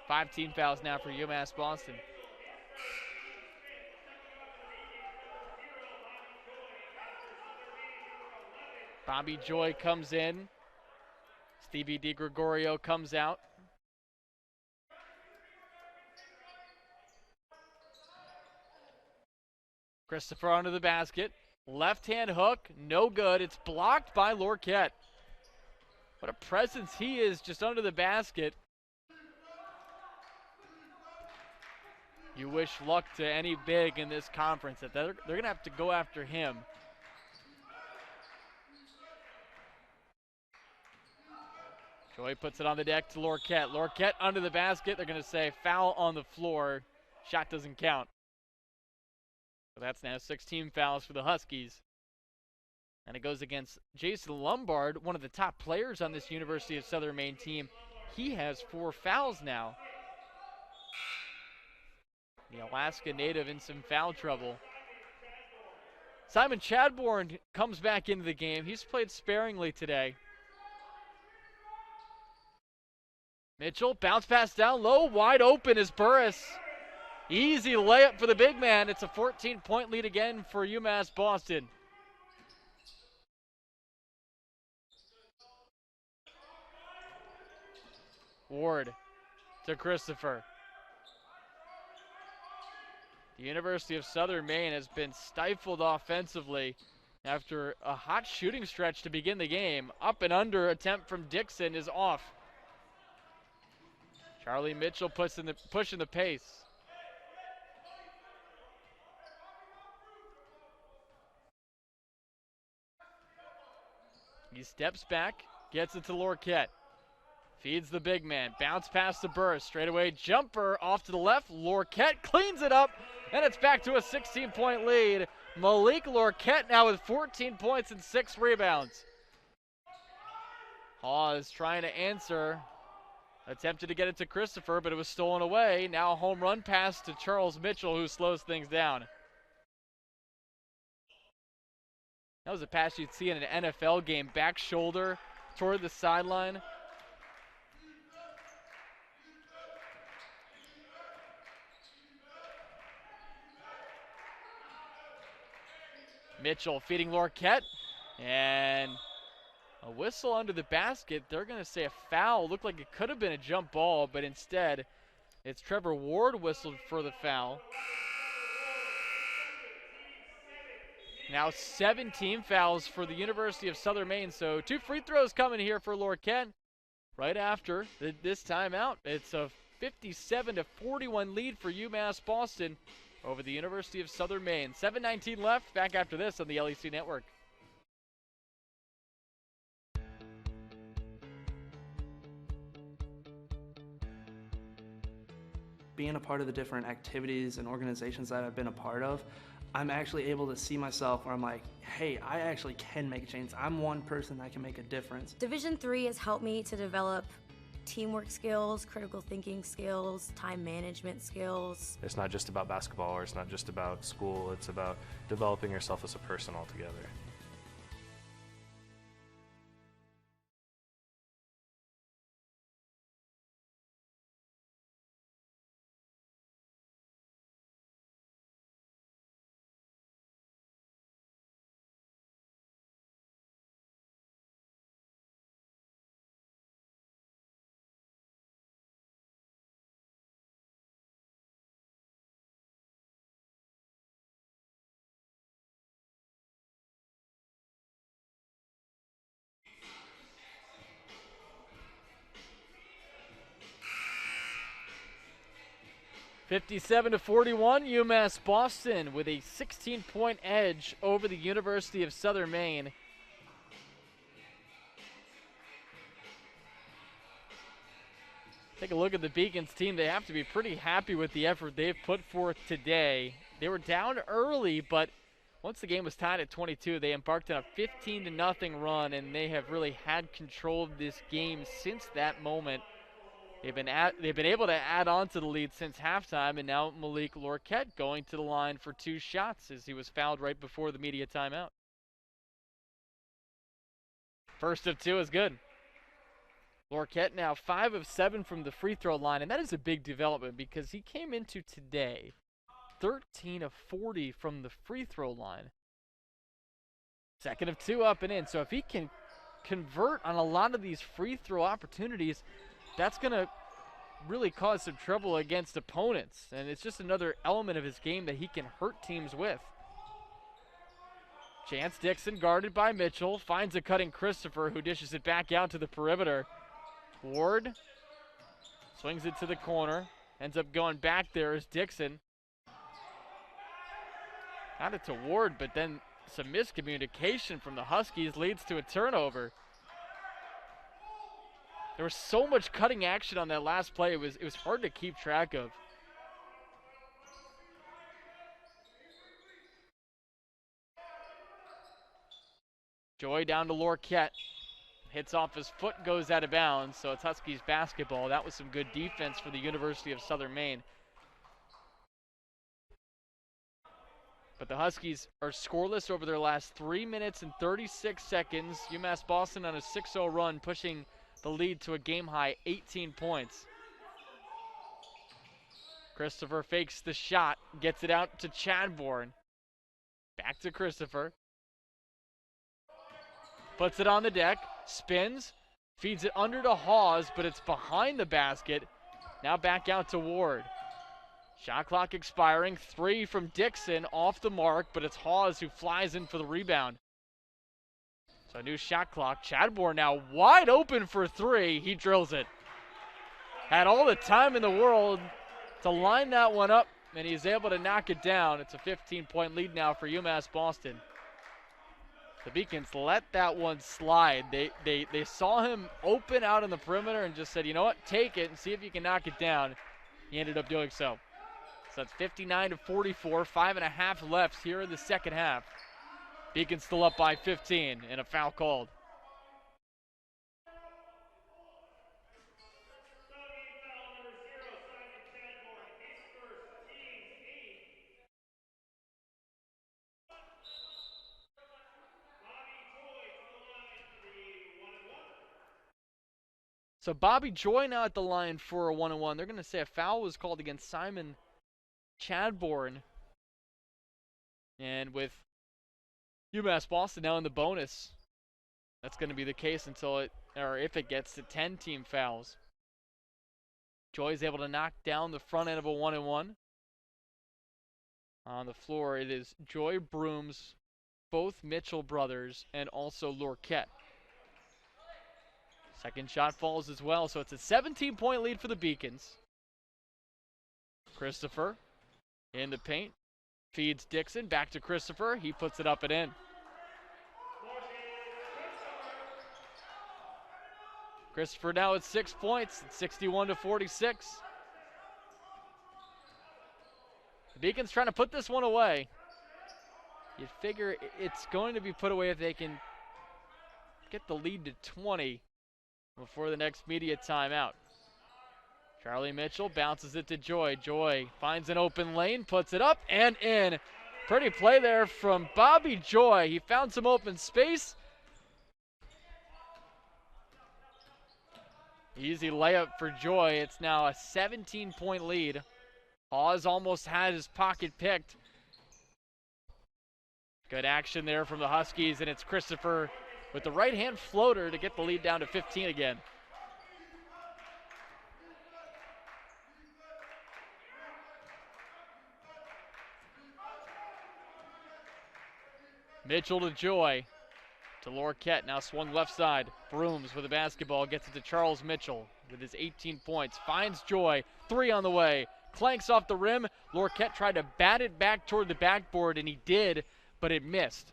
S1: 5 team fouls now for UMass Boston. Bobby Joy comes in. Stevie De Gregorio comes out. Christopher under the basket. Left-hand hook, no good. It's blocked by Lorquette. What a presence he is just under the basket. You wish luck to any big in this conference that they're going to have to go after him. Joy puts it on the deck to Lorquette. Lorquette under the basket. They're going to say foul on the floor. Shot doesn't count. So that's now 16 fouls for the Huskies. And it goes against Jason Lombard, one of the top players on this University of Southern Maine team. He has 4 fouls now. The Alaska native in some foul trouble. Simon Chadbourne comes back into the game. He's played sparingly today. Mitchell, bounce pass down low, wide open is Burris. Easy layup for the big man. It's a 14-point lead again for UMass Boston. Ward to Christopher. The University of Southern Maine has been stifled offensively after a hot shooting stretch to begin the game. Up and under attempt from Dixon is off. Charlie Mitchell pushing the pace. He steps back, gets it to Lorquette. Feeds the big man, bounce pass to Burris, straightaway jumper off to the left. Lorquette cleans it up, and it's back to a 16-point lead. Malik Lorquette now with 14 points and 6 rebounds. Hawes trying to answer. Attempted to get it to Christopher, but it was stolen away. Now a home run pass to Charles Mitchell, who slows things down. That was a pass you'd see in an NFL game. Back shoulder toward the sideline. Mitchell feeding Lorquette, and a whistle under the basket. They're going to say a foul. Looked like it could have been a jump ball, but instead it's Trevor Ward whistled for the foul. Now 17 fouls for the University of Southern Maine, so 2 free throws coming here for Lorquette right after this timeout. It's a 57-41 lead for UMass Boston over the University of Southern Maine. 7:19 left. Back after this on the LEC Network.
S10: Being a part of the different activities and organizations that I've been a part of, I'm actually able to see myself where I'm like, hey, I actually can make a change. I'm one person that can make a difference.
S11: Division III has helped me to develop teamwork skills, critical thinking skills, time management skills.
S27: It's not just about basketball, or it's not just about school, it's about developing yourself as a person altogether.
S1: 57-41, UMass Boston with a 16-point edge over the University of Southern Maine. Take a look at the Beacons team. They have to be pretty happy with the effort they've put forth today. They were down early, but once the game was tied at 22, they embarked on a 15-0 run, and they have really had control of this game since that moment. They've been able to add on to the lead since halftime, and now Malik Lorquette going to the line for 2 shots as he was fouled right before the media timeout. First of 2 is good. Lorquette now 5 of 7 from the free throw line, and that is a big development because he came into today 13 of 40 from the free throw line. Second of 2 up and in. So if he can convert on a lot of these free throw opportunities, that's going to really cause some trouble against opponents. And it's just another element of his game that he can hurt teams with. Chance Dixon guarded by Mitchell. Finds a cutting Christopher, who dishes it back out to the perimeter. Ward swings it to the corner. Ends up going back there as Dixon. Got it to Ward, but then some miscommunication from the Huskies leads to a turnover. There was so much cutting action on that last play, it was hard to keep track of. Joy down to Lorquette. Hits off his foot, goes out of bounds, so it's Huskies basketball. That was some good defense for the University of Southern Maine. But the Huskies are scoreless over their last 3 minutes and 36 seconds. UMass Boston on a 6-0 run, pushing the lead to a game-high 18 points. Christopher fakes the shot, gets it out to Chadbourne. Back to Christopher. Puts it on the deck, spins, feeds it under to Hawes, but it's behind the basket. Now back out to Ward. Shot clock expiring, 3 from Dixon, off the mark, but it's Hawes who flies in for the rebound. So a new shot clock. Chadbourne now wide open for 3. He drills it. Had all the time in the world to line that one up, and he's able to knock it down. It's a 15-point lead now for UMass Boston. The Beacons let that one slide. They saw him open out on the perimeter and just said, you know what, take it and see if you can knock it down. He ended up doing so. So that's 59-44, 5.5 left here in the second half. Beacons still up by 15 and a foul called. So Bobby Joy now at the line for a 1-on-1. They're going to say a foul was called against Simon Chadbourne. And with UMass Boston now in the bonus, that's going to be the case until if it gets to 10 team fouls. Joy's able to knock down the front end of a 1-on-1. On the floor, it is Joy, Brooms, both Mitchell brothers, and also Lorquette. Second shot falls as well, so it's a 17-point lead for the Beacons. Christopher in the paint, feeds Dixon, back to Christopher. He puts it up and in. Christopher now at 6 points, 61-46. The Beacons trying to put this one away. You'd figure it's going to be put away if they can get the lead to 20 before the next media timeout. Charlie Mitchell bounces it to Joy. Joy finds an open lane, puts it up and in. Pretty play there from Bobby Joy. He found some open space. Easy layup for Joy. It's now a 17-point lead. Hawes almost had his pocket picked. Good action there from the Huskies, and it's Christopher with the right-hand floater to get the lead down to 15 again. Mitchell to Joy. To Lorquette, now swung left side. Brooms with the basketball, gets it to Charles Mitchell with his 18 points. Finds Joy, 3 on the way. clanks off the rim. Lorquette tried to bat it back toward the backboard, and he did, but it missed.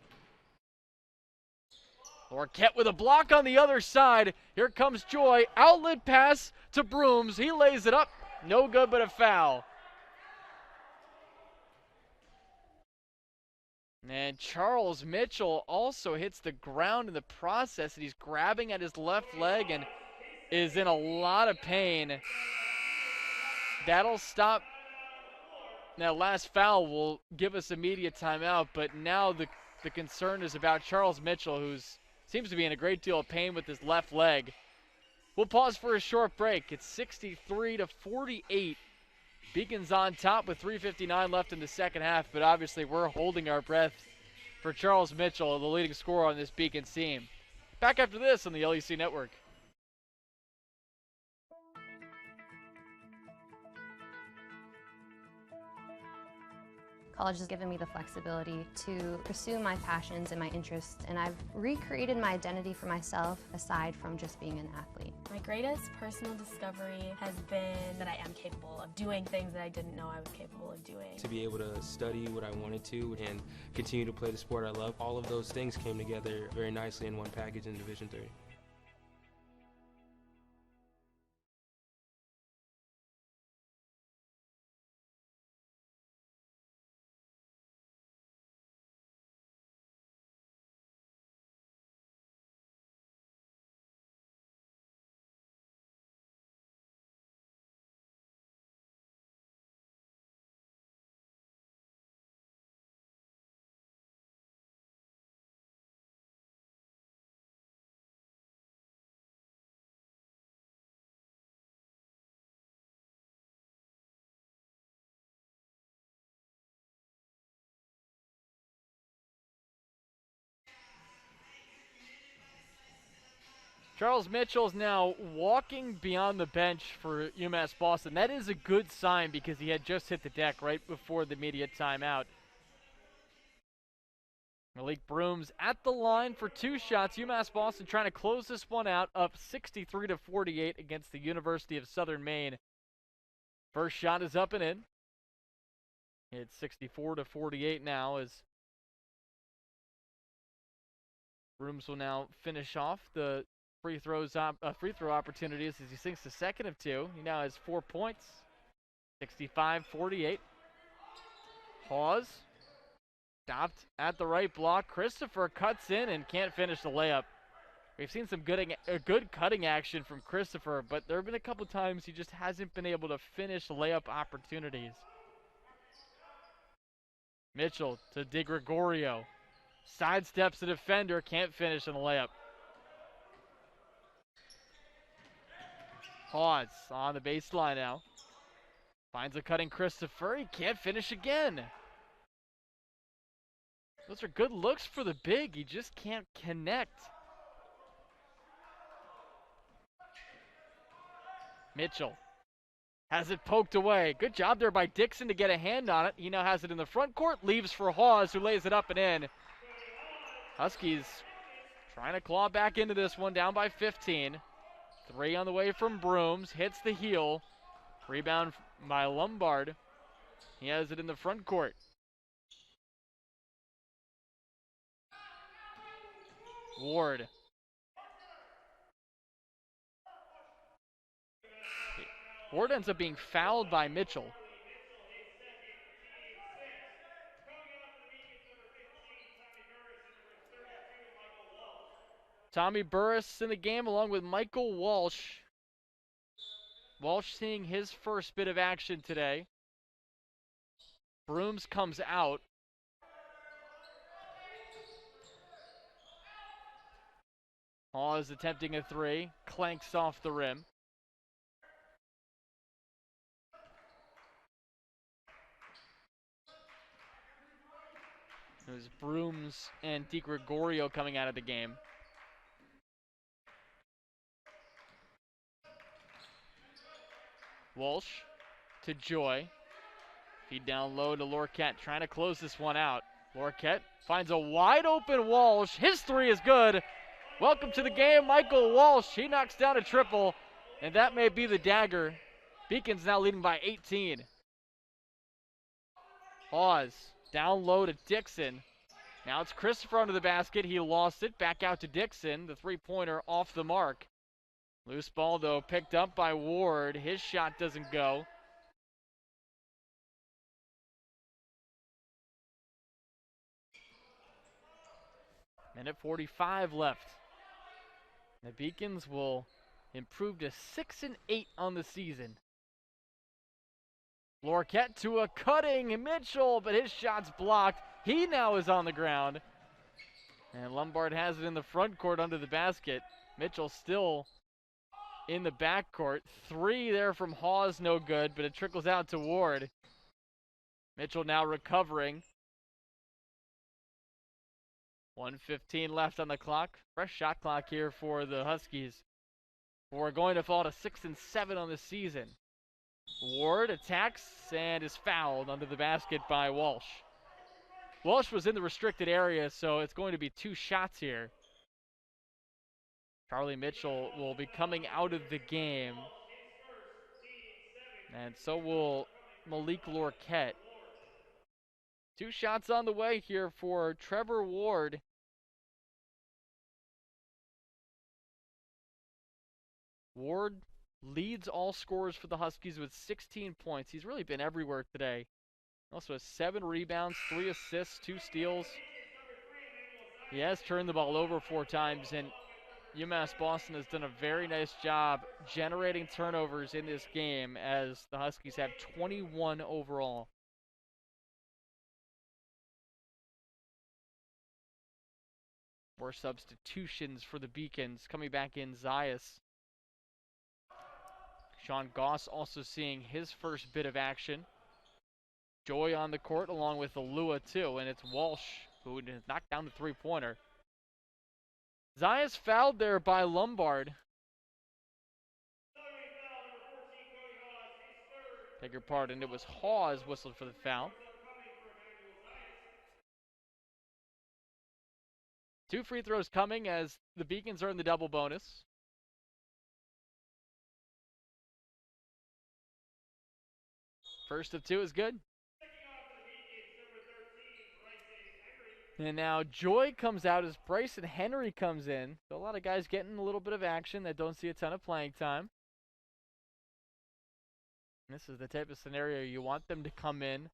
S1: Lorquette with a block on the other side. Here comes Joy. Outlet pass to Brooms. He lays it up. No good, but a foul. And Charles Mitchell also hits the ground in the process, and he's grabbing at his left leg and is in a lot of pain. That'll stop. That last foul will give us immediate timeout, but now the concern is about Charles Mitchell, who seems to be in a great deal of pain with his left leg. We'll pause for a short break. It's 63-48. Beacon's on top with 3:59 left in the second half, but obviously we're holding our breath for Charles Mitchell, the leading scorer on this Beacons team. Back after this on the LEC Network.
S12: College has given me the flexibility to pursue my passions and my interests, and I've recreated my identity for myself aside from just being an athlete.
S13: My greatest personal discovery has been that I am capable of doing things that I didn't know I was capable of doing.
S33: To be able to study what I wanted to and continue to play the sport I love, all of those things came together very nicely in one package in Division III.
S1: Charles Mitchell's now walking beyond the bench for UMass Boston. That is a good sign because he had just hit the deck right before the immediate timeout. Malik Brooms at the line for two shots. UMass Boston trying to close this one out, up 63-48 against the University of Southern Maine. First shot is up and in. It's 64-48 now as Brooms will now finish off the free throw opportunities as he sinks the second of two. He now has 4 points. 65-48. Hawes stopped at the right block. Christopher cuts in and can't finish the layup. We've seen some good cutting action from Christopher, but there have been a couple times he just hasn't been able to finish layup opportunities. Mitchell to DiGregorio. Sidesteps the defender, can't finish on the layup. Hawes on the baseline now. Finds a cutting Christopher. He can't finish again. Those are good looks for the big. He just can't connect. Mitchell has it poked away. Good job there by Dixon to get a hand on it. He now has it in the front court. Leaves for Hawes, who lays it up and in. Huskies trying to claw back into this one, down by 15. Three on the way from Brooms. Hits the heel. Rebound by Lombard. He has it in the front court. Ward. Ward ends up being fouled by Mitchell. Tommy Burris in the game along with Michael Walsh. Walsh seeing his first bit of action today. Brooms comes out. Hawes attempting a three. Clanks off the rim. It was Brooms and DiGregorio coming out of the game. Walsh to Joy. Feed down low to Lorquette, trying to close this one out. Lorquette finds a wide open Walsh. His three is good. Welcome to the game, Michael Walsh. He knocks down a triple, and that may be the dagger. Beacon's now leading by 18. Hawes down low to Dixon. Now it's Christopher under the basket. He lost it. Back out to Dixon. The three-pointer off the mark. Loose ball, though, picked up by Ward. His shot doesn't go. Minute 45 left. The Beacons will improve to 6-8 on the season. Lorquette to a cutting Mitchell, but his shot's blocked. He now is on the ground. And Lombard has it in the front court under the basket. Mitchell still in the backcourt. 3 there from Hawes, no good, but it trickles out to Ward. Mitchell now recovering. 1:15 left on the clock. Fresh shot clock here for the Huskies. We're going to fall to 6-7 on the season. Ward attacks and is fouled under the basket by Walsh. Walsh was in the restricted area, so it's going to be 2 shots here. Charlie Mitchell will be coming out of the game. And so will Malik Lorquette. 2 shots on the way here for Trevor Ward. Ward leads all scorers for the Huskies with 16 points. He's really been everywhere today. Also has 7 rebounds, 3 assists, 2 steals. He has turned the ball over 4 times, and UMass Boston has done a very nice job generating turnovers in this game, as the Huskies have 21 overall. More substitutions for the Beacons. Coming back in, Zayas. Sean Goss also seeing his first bit of action. Joy on the court along with Alua too, and it's Walsh who knocked down the three-pointer. Zayas fouled there by Lombard. Beg your pardon, it was Hawes whistled for the foul. 2 free throws coming as the Beacons are in the double bonus. First of 2 is good. And now Joy comes out as Bryson Henry comes in. So a lot of guys getting a little bit of action that don't see a ton of playing time. This is the type of scenario you want them to come in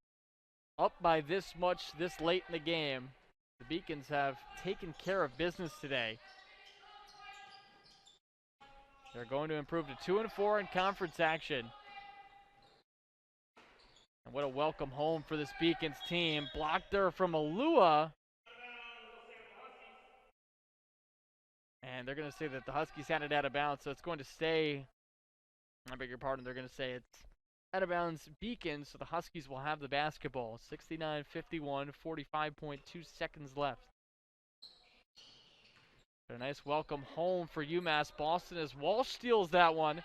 S1: up by this much this late in the game. The Beacons have taken care of business today. They're going to improve to 2-4 in conference action. And what a welcome home for this Beacons team. Blocked there from Alua. And they're going to say that the Huskies had it out of bounds, so it's going to stay, I beg your pardon, they're going to say it's out of bounds Beacons, so the Huskies will have the basketball. 69-51, 45.2 seconds left. A nice welcome home for UMass Boston as Walsh steals that one.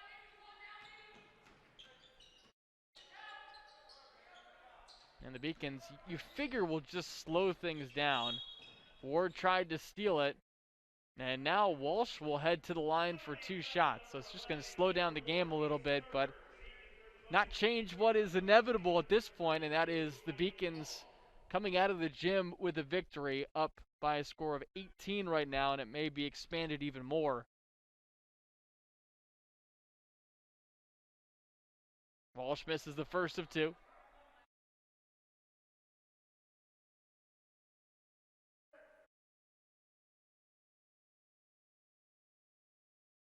S1: And the Beacons, you figure, will just slow things down. Ward tried to steal it. And now Walsh will head to the line for 2 shots. So it's just going to slow down the game a little bit, but not change what is inevitable at this point, and that is the Beacons coming out of the gym with a victory, up by a score of 18 right now, and it may be expanded even more. Walsh misses the first of 2.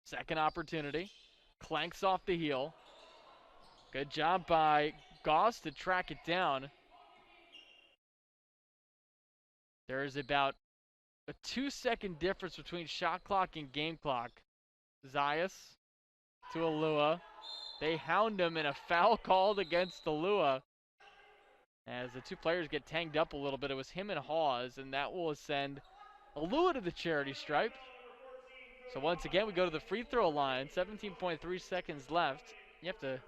S1: Second opportunity. Clanks off the heel. Good job by Goss to track it down. There is about a 2-second difference between shot clock and game clock. Zayas to Alua. They hound him, and a foul called against Alua. As the 2 players get tanged up a little bit, it was him and Hawes, and that will send Alua to the charity stripe. So once again, we go to the free throw line. 17.3 seconds left. You have to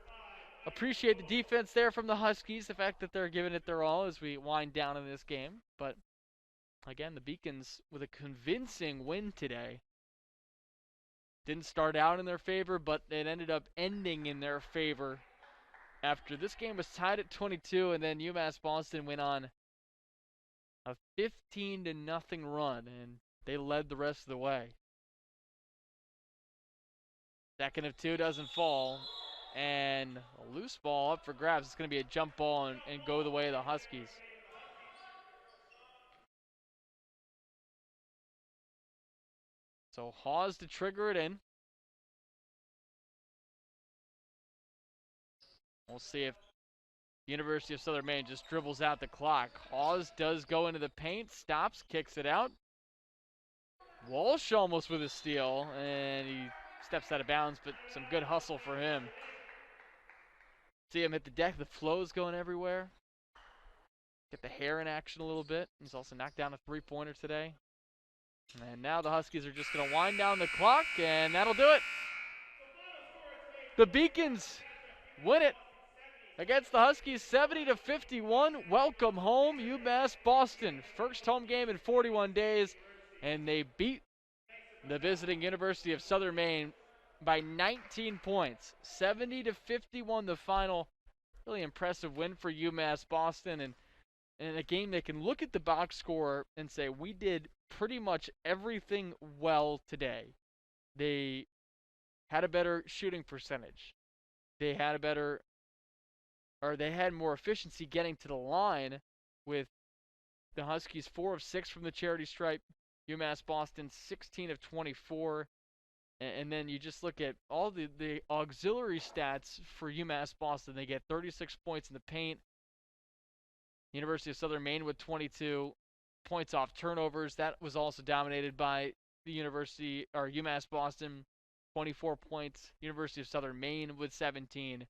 S1: appreciate the defense there from the Huskies, the fact that they're giving it their all as we wind down in this game. But again, the Beacons with a convincing win today. Didn't start out in their favor, but it ended up ending in their favor after this game was tied at 22, and then UMass Boston went on a 15-0 run, and they led the rest of the way. Second of 2 doesn't fall, and a loose ball up for grabs. It's going to be a jump ball and go the way of the Huskies. So Hawes to trigger it in. We'll see if University of Southern Maine just dribbles out the clock. Hawes does go into the paint, stops, kicks it out. Walsh almost with a steal, and he steps out of bounds, but some good hustle for him. See him hit the deck, the flow's going everywhere. Get the hair in action a little bit. He's also knocked down a three-pointer today. And now the Huskies are just going to wind down the clock, and that'll do it. The Beacons win it against the Huskies, 70-51. Welcome home, UMass Boston. First home game in 41 days, and they beat the visiting University of Southern Maine by 19 points. 70-51 the final. Really impressive win for UMass Boston, and in a game they can look at the box score and say, we did pretty much everything well today. They had a better shooting percentage. They had more efficiency getting to the line, with the Huskies 4 of 6 from the charity stripe, UMass Boston 16 of 24. And then you just look at all the auxiliary stats for UMass Boston. They get 36 points in the paint. University of Southern Maine with 22 points off turnovers. That was also dominated by the UMass Boston, 24 points. University of Southern Maine with 17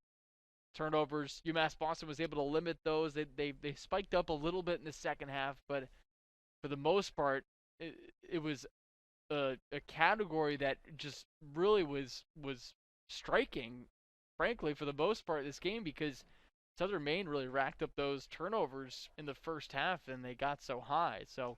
S1: turnovers. UMass Boston was able to limit those. They spiked up a little bit in the second half, but for the most part, it was a category that just really was striking, frankly, for the most part of this game, because Southern Maine really racked up those turnovers in the first half, and they got so high. So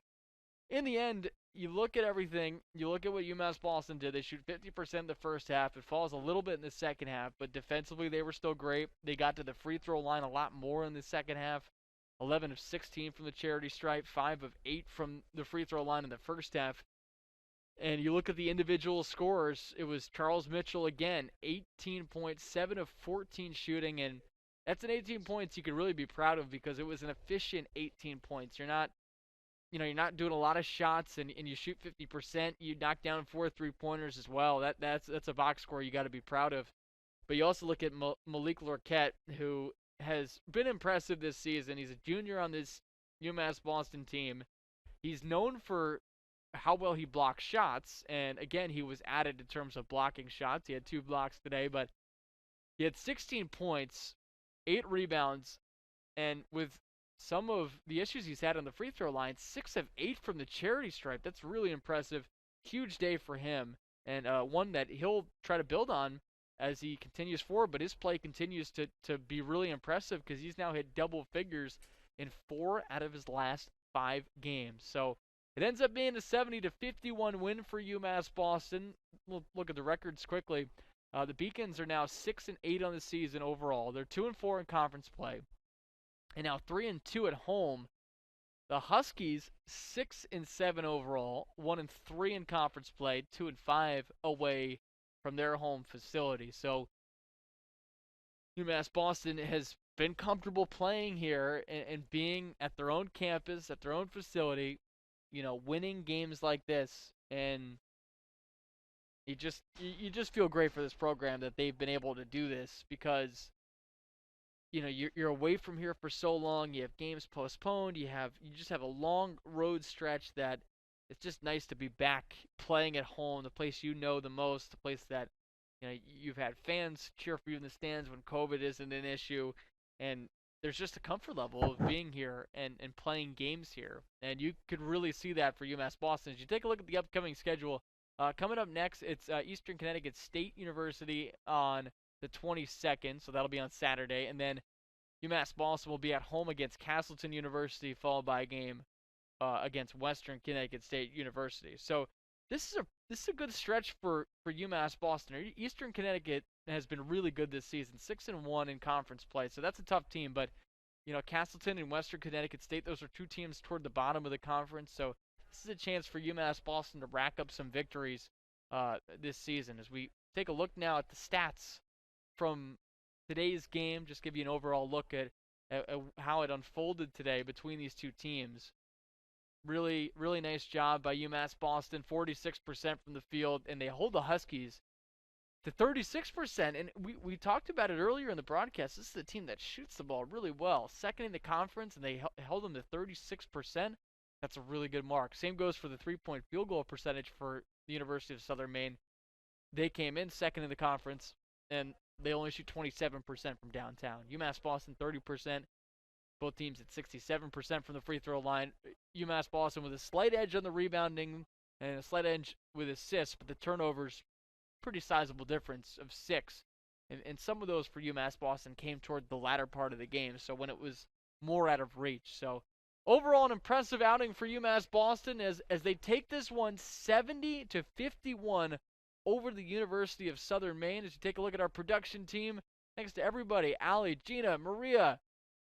S1: in the end, you look at everything, you look at what UMass Boston did. They shoot 50% in the first half. It falls a little bit in the second half, but defensively they were still great. They got to the free throw line a lot more in the second half. 11 of 16 from the charity stripe, 5 of 8 from the free throw line in the first half. And you look at the individual scores, it was Charles Mitchell again, 18 points, 7 of 14 shooting, and that's an 18 points you could really be proud of, because it was an efficient 18 points. You're not doing a lot of shots, and you shoot 50%. You knock down 4 3-pointers as well. That's a box score you got to be proud of. But you also look at Malik Lorquette, who has been impressive this season. He's a junior on this UMass Boston team. He's known for how well he blocks shots, and again, he was added in terms of blocking shots. He had 2 blocks today, but he had 16 points, 8 rebounds, and with some of the issues he's had on the free throw line, 6 of 8 from the charity stripe. That's really impressive. Huge day for him, and one that he'll try to build on as he continues forward, but his play continues to be really impressive, because he's now hit double figures in 4 out of his last 5 games. So it ends up being a 70-51 win for UMass Boston. We'll look at the records quickly. The Beacons are now 6-8 on the season overall. They're 2-4 in conference play, and now 3-2 at home. The Huskies 6-7 overall, 1-3 in conference play, 2-5 away from their home facility. So UMass Boston has been comfortable playing here and being at their own campus, at their own facility, winning games like this, and you just feel great for this program that they've been able to do this, because you're away from here for so long. You have games postponed. You just have a long road stretch that it's just nice to be back playing at home, the place you know the most, the place that you've had fans cheer for you in the stands when COVID isn't an issue, and there's just a comfort level of being here and playing games here, and you could really see that for UMass Boston. As you take a look at the upcoming schedule, coming up next, it's Eastern Connecticut State University on the 22nd, so that'll be on Saturday, and then UMass Boston will be at home against Castleton University, followed by a game against Western Connecticut State University. So this is a good stretch for UMass Boston. Eastern Connecticut has been really good this season, 6-1 in conference play. So that's a tough team. But, Castleton and Western Connecticut State, those are two teams toward the bottom of the conference. So this is a chance for UMass Boston to rack up some victories this season. As we take a look now at the stats from today's game, just give you an overall look at how it unfolded today between these two teams. Really, really nice job by UMass Boston, 46% from the field, and they hold the Huskies to 36%. And we talked about it earlier in the broadcast. This is a team that shoots the ball really well. Second in the conference, and they held them to 36%. That's a really good mark. Same goes for the three-point field goal percentage for the University of Southern Maine. They came in second in the conference, and they only shoot 27% from downtown. UMass Boston, 30%. Both teams at 67% from the free throw line. UMass Boston with a slight edge on the rebounding and a slight edge with assists, but the turnovers, pretty sizable difference of 6. And some of those for UMass Boston came toward the latter part of the game, so when it was more out of reach. So overall, an impressive outing for UMass Boston as they take this one 70-51 over the University of Southern Maine. As you take a look at our production team, thanks to everybody, Allie, Gina, Maria,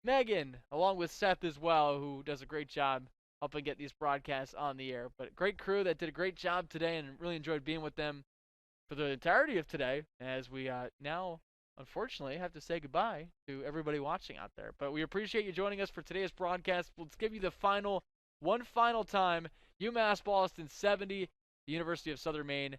S1: Megan, along with Seth as well, who does a great job helping get these broadcasts on the air. But great crew that did a great job today, and really enjoyed being with them for the entirety of today, as we now, unfortunately, have to say goodbye to everybody watching out there. But we appreciate you joining us for today's broadcast. Let's give you one final time. UMass Boston 70, the University of Southern Maine